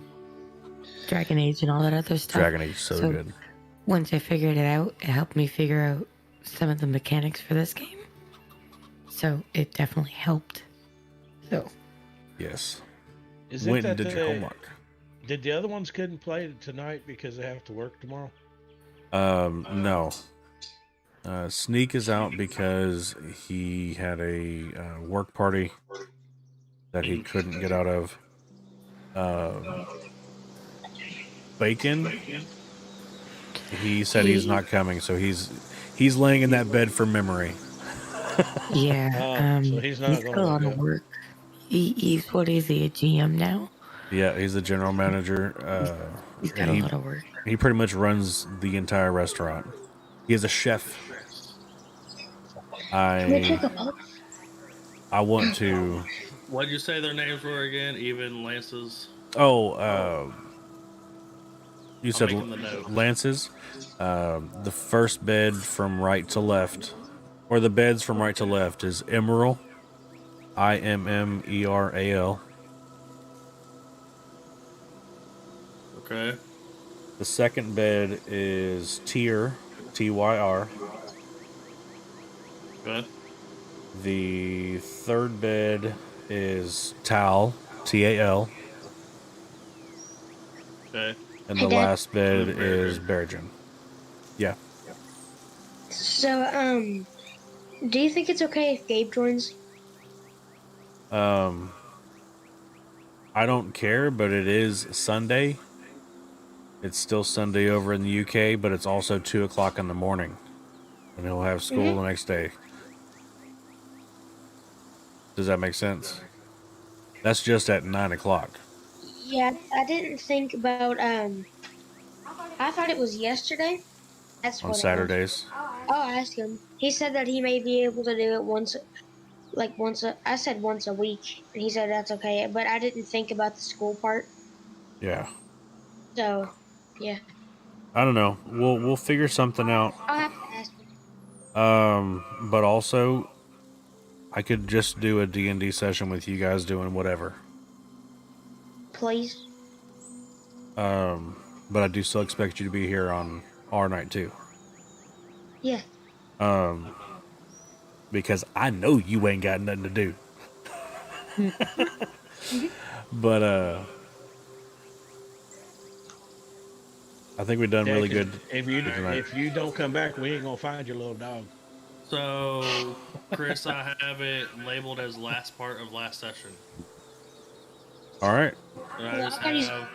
Dragon Age and all that other stuff. Dragon Age, so good. Once I figured it out, it helped me figure out some of the mechanics for this game. So it definitely helped. So Yes. Is it Went that and did your homework. Did the other ones couldn't play tonight because they have to work tomorrow? No. Sneak is out because he had a work party that he couldn't get out of. Bacon, he said he's not coming, so he's laying in that bed for memory. yeah, so he's not got gonna a lot of go. work. He's what is he, a GM now? Yeah, he's the general manager. He's got and a lot of work. he pretty much runs the entire restaurant. He is a chef. I want to. What'd you say their names were again? Even Lance's? Oh, you said making the note. Lance's. The first bed from right to left, or the beds from right to left, is Emerald. IMMERAL. Okay. The second bed is Tyr, Tyr. Okay. The third bed is Tal, Tal. Okay. And Hey, the Dad. last bed And is Bergen. Bergen. Yeah. So, do you think it's okay if Gabe joins? I don't care, but it is Sunday. It's still Sunday over in the UK, but it's also 2 o'clock in the morning. And he'll have school Mm-hmm. the next day. Does that make sense? That's just at 9 o'clock Yeah, I didn't think about, I thought it was yesterday. That's on what it was. Saturdays. I'll ask him. He said that he may be able to do it once, I said once a week. And he said that's okay. But I didn't think about the school part. Yeah. So, yeah. I don't know. We'll figure something out. I'll have to ask him. But also I could just do a D&D session with you guys doing whatever. Please. But I do still expect you to be here on our night too. Yeah. Because I know you ain't got nothing to do. But I think we've done Yeah, really 'cause good tonight. if you don't come back, we ain't gonna find your little dog. So, Chris, I have it labeled as last part of last session. All right. And I just have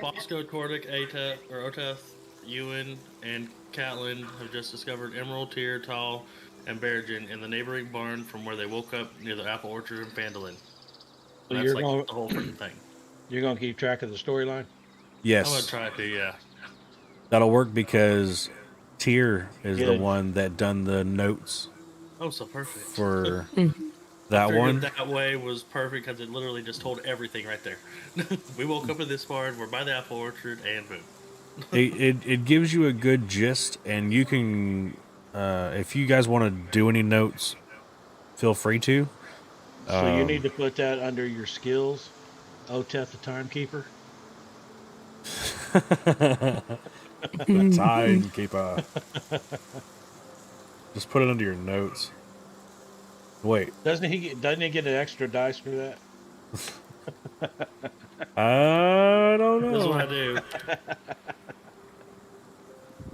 Bosco, Tordic, Oteth, Ewan, and Catlin have just discovered Emerald, Tyr, Tall, and Bergen in the neighboring barn from where they woke up near the apple orchard in Phandalin. So That's like the whole freaking thing. You're gonna keep track of the storyline. Yes. I'm gonna try to, yeah. That'll work because Tyr is the Good. one that done the notes Oh, so perfect. for I that figured one. that way was perfect because it literally just told everything right there. We woke up in this barn, we're by the apple orchard, and boom. It gives you a good gist, and you can, if you guys want to do any notes, feel free to. So you need to put that under your skills. Oteth the timekeeper. The timekeeper. Just put it under your notes. Wait, Doesn't he get an extra dice for that? I don't This is what I know. do.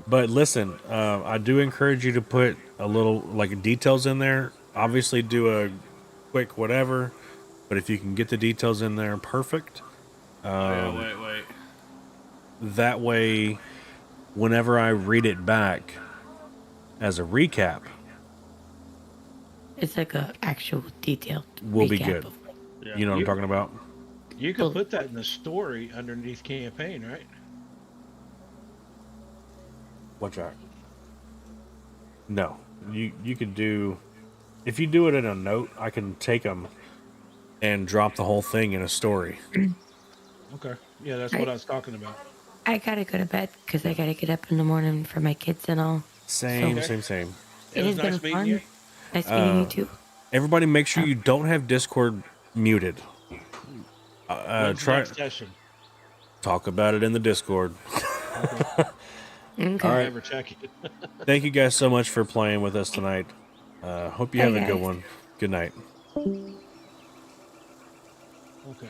But listen, I do encourage you to put a little like details in there. Obviously, do a quick whatever, but if you can get the details in there, perfect. Yeah, wait. That way, whenever I read it back as a recap, It's like a actual detailed. we'll be recap good. of- Yeah. You know what I'm talking about? You can put that in the story underneath campaign, right? What's that? No, you could do. If you do it in a note, I can take them and drop the whole thing in a story. Okay. Yeah, that's what I was talking about. I gotta go to bed because I gotta get up in the morning for my kids and all. Same. Okay. It was has nice been meeting fun. you. Nice meeting you too. Everybody, make sure you don't have Discord muted. When's Try next session? talk about it in the Discord. Okay. All right. Never check it. Thank you guys so much for playing with us tonight. Hope you have Bye, a good guys. one. Good night. Okay.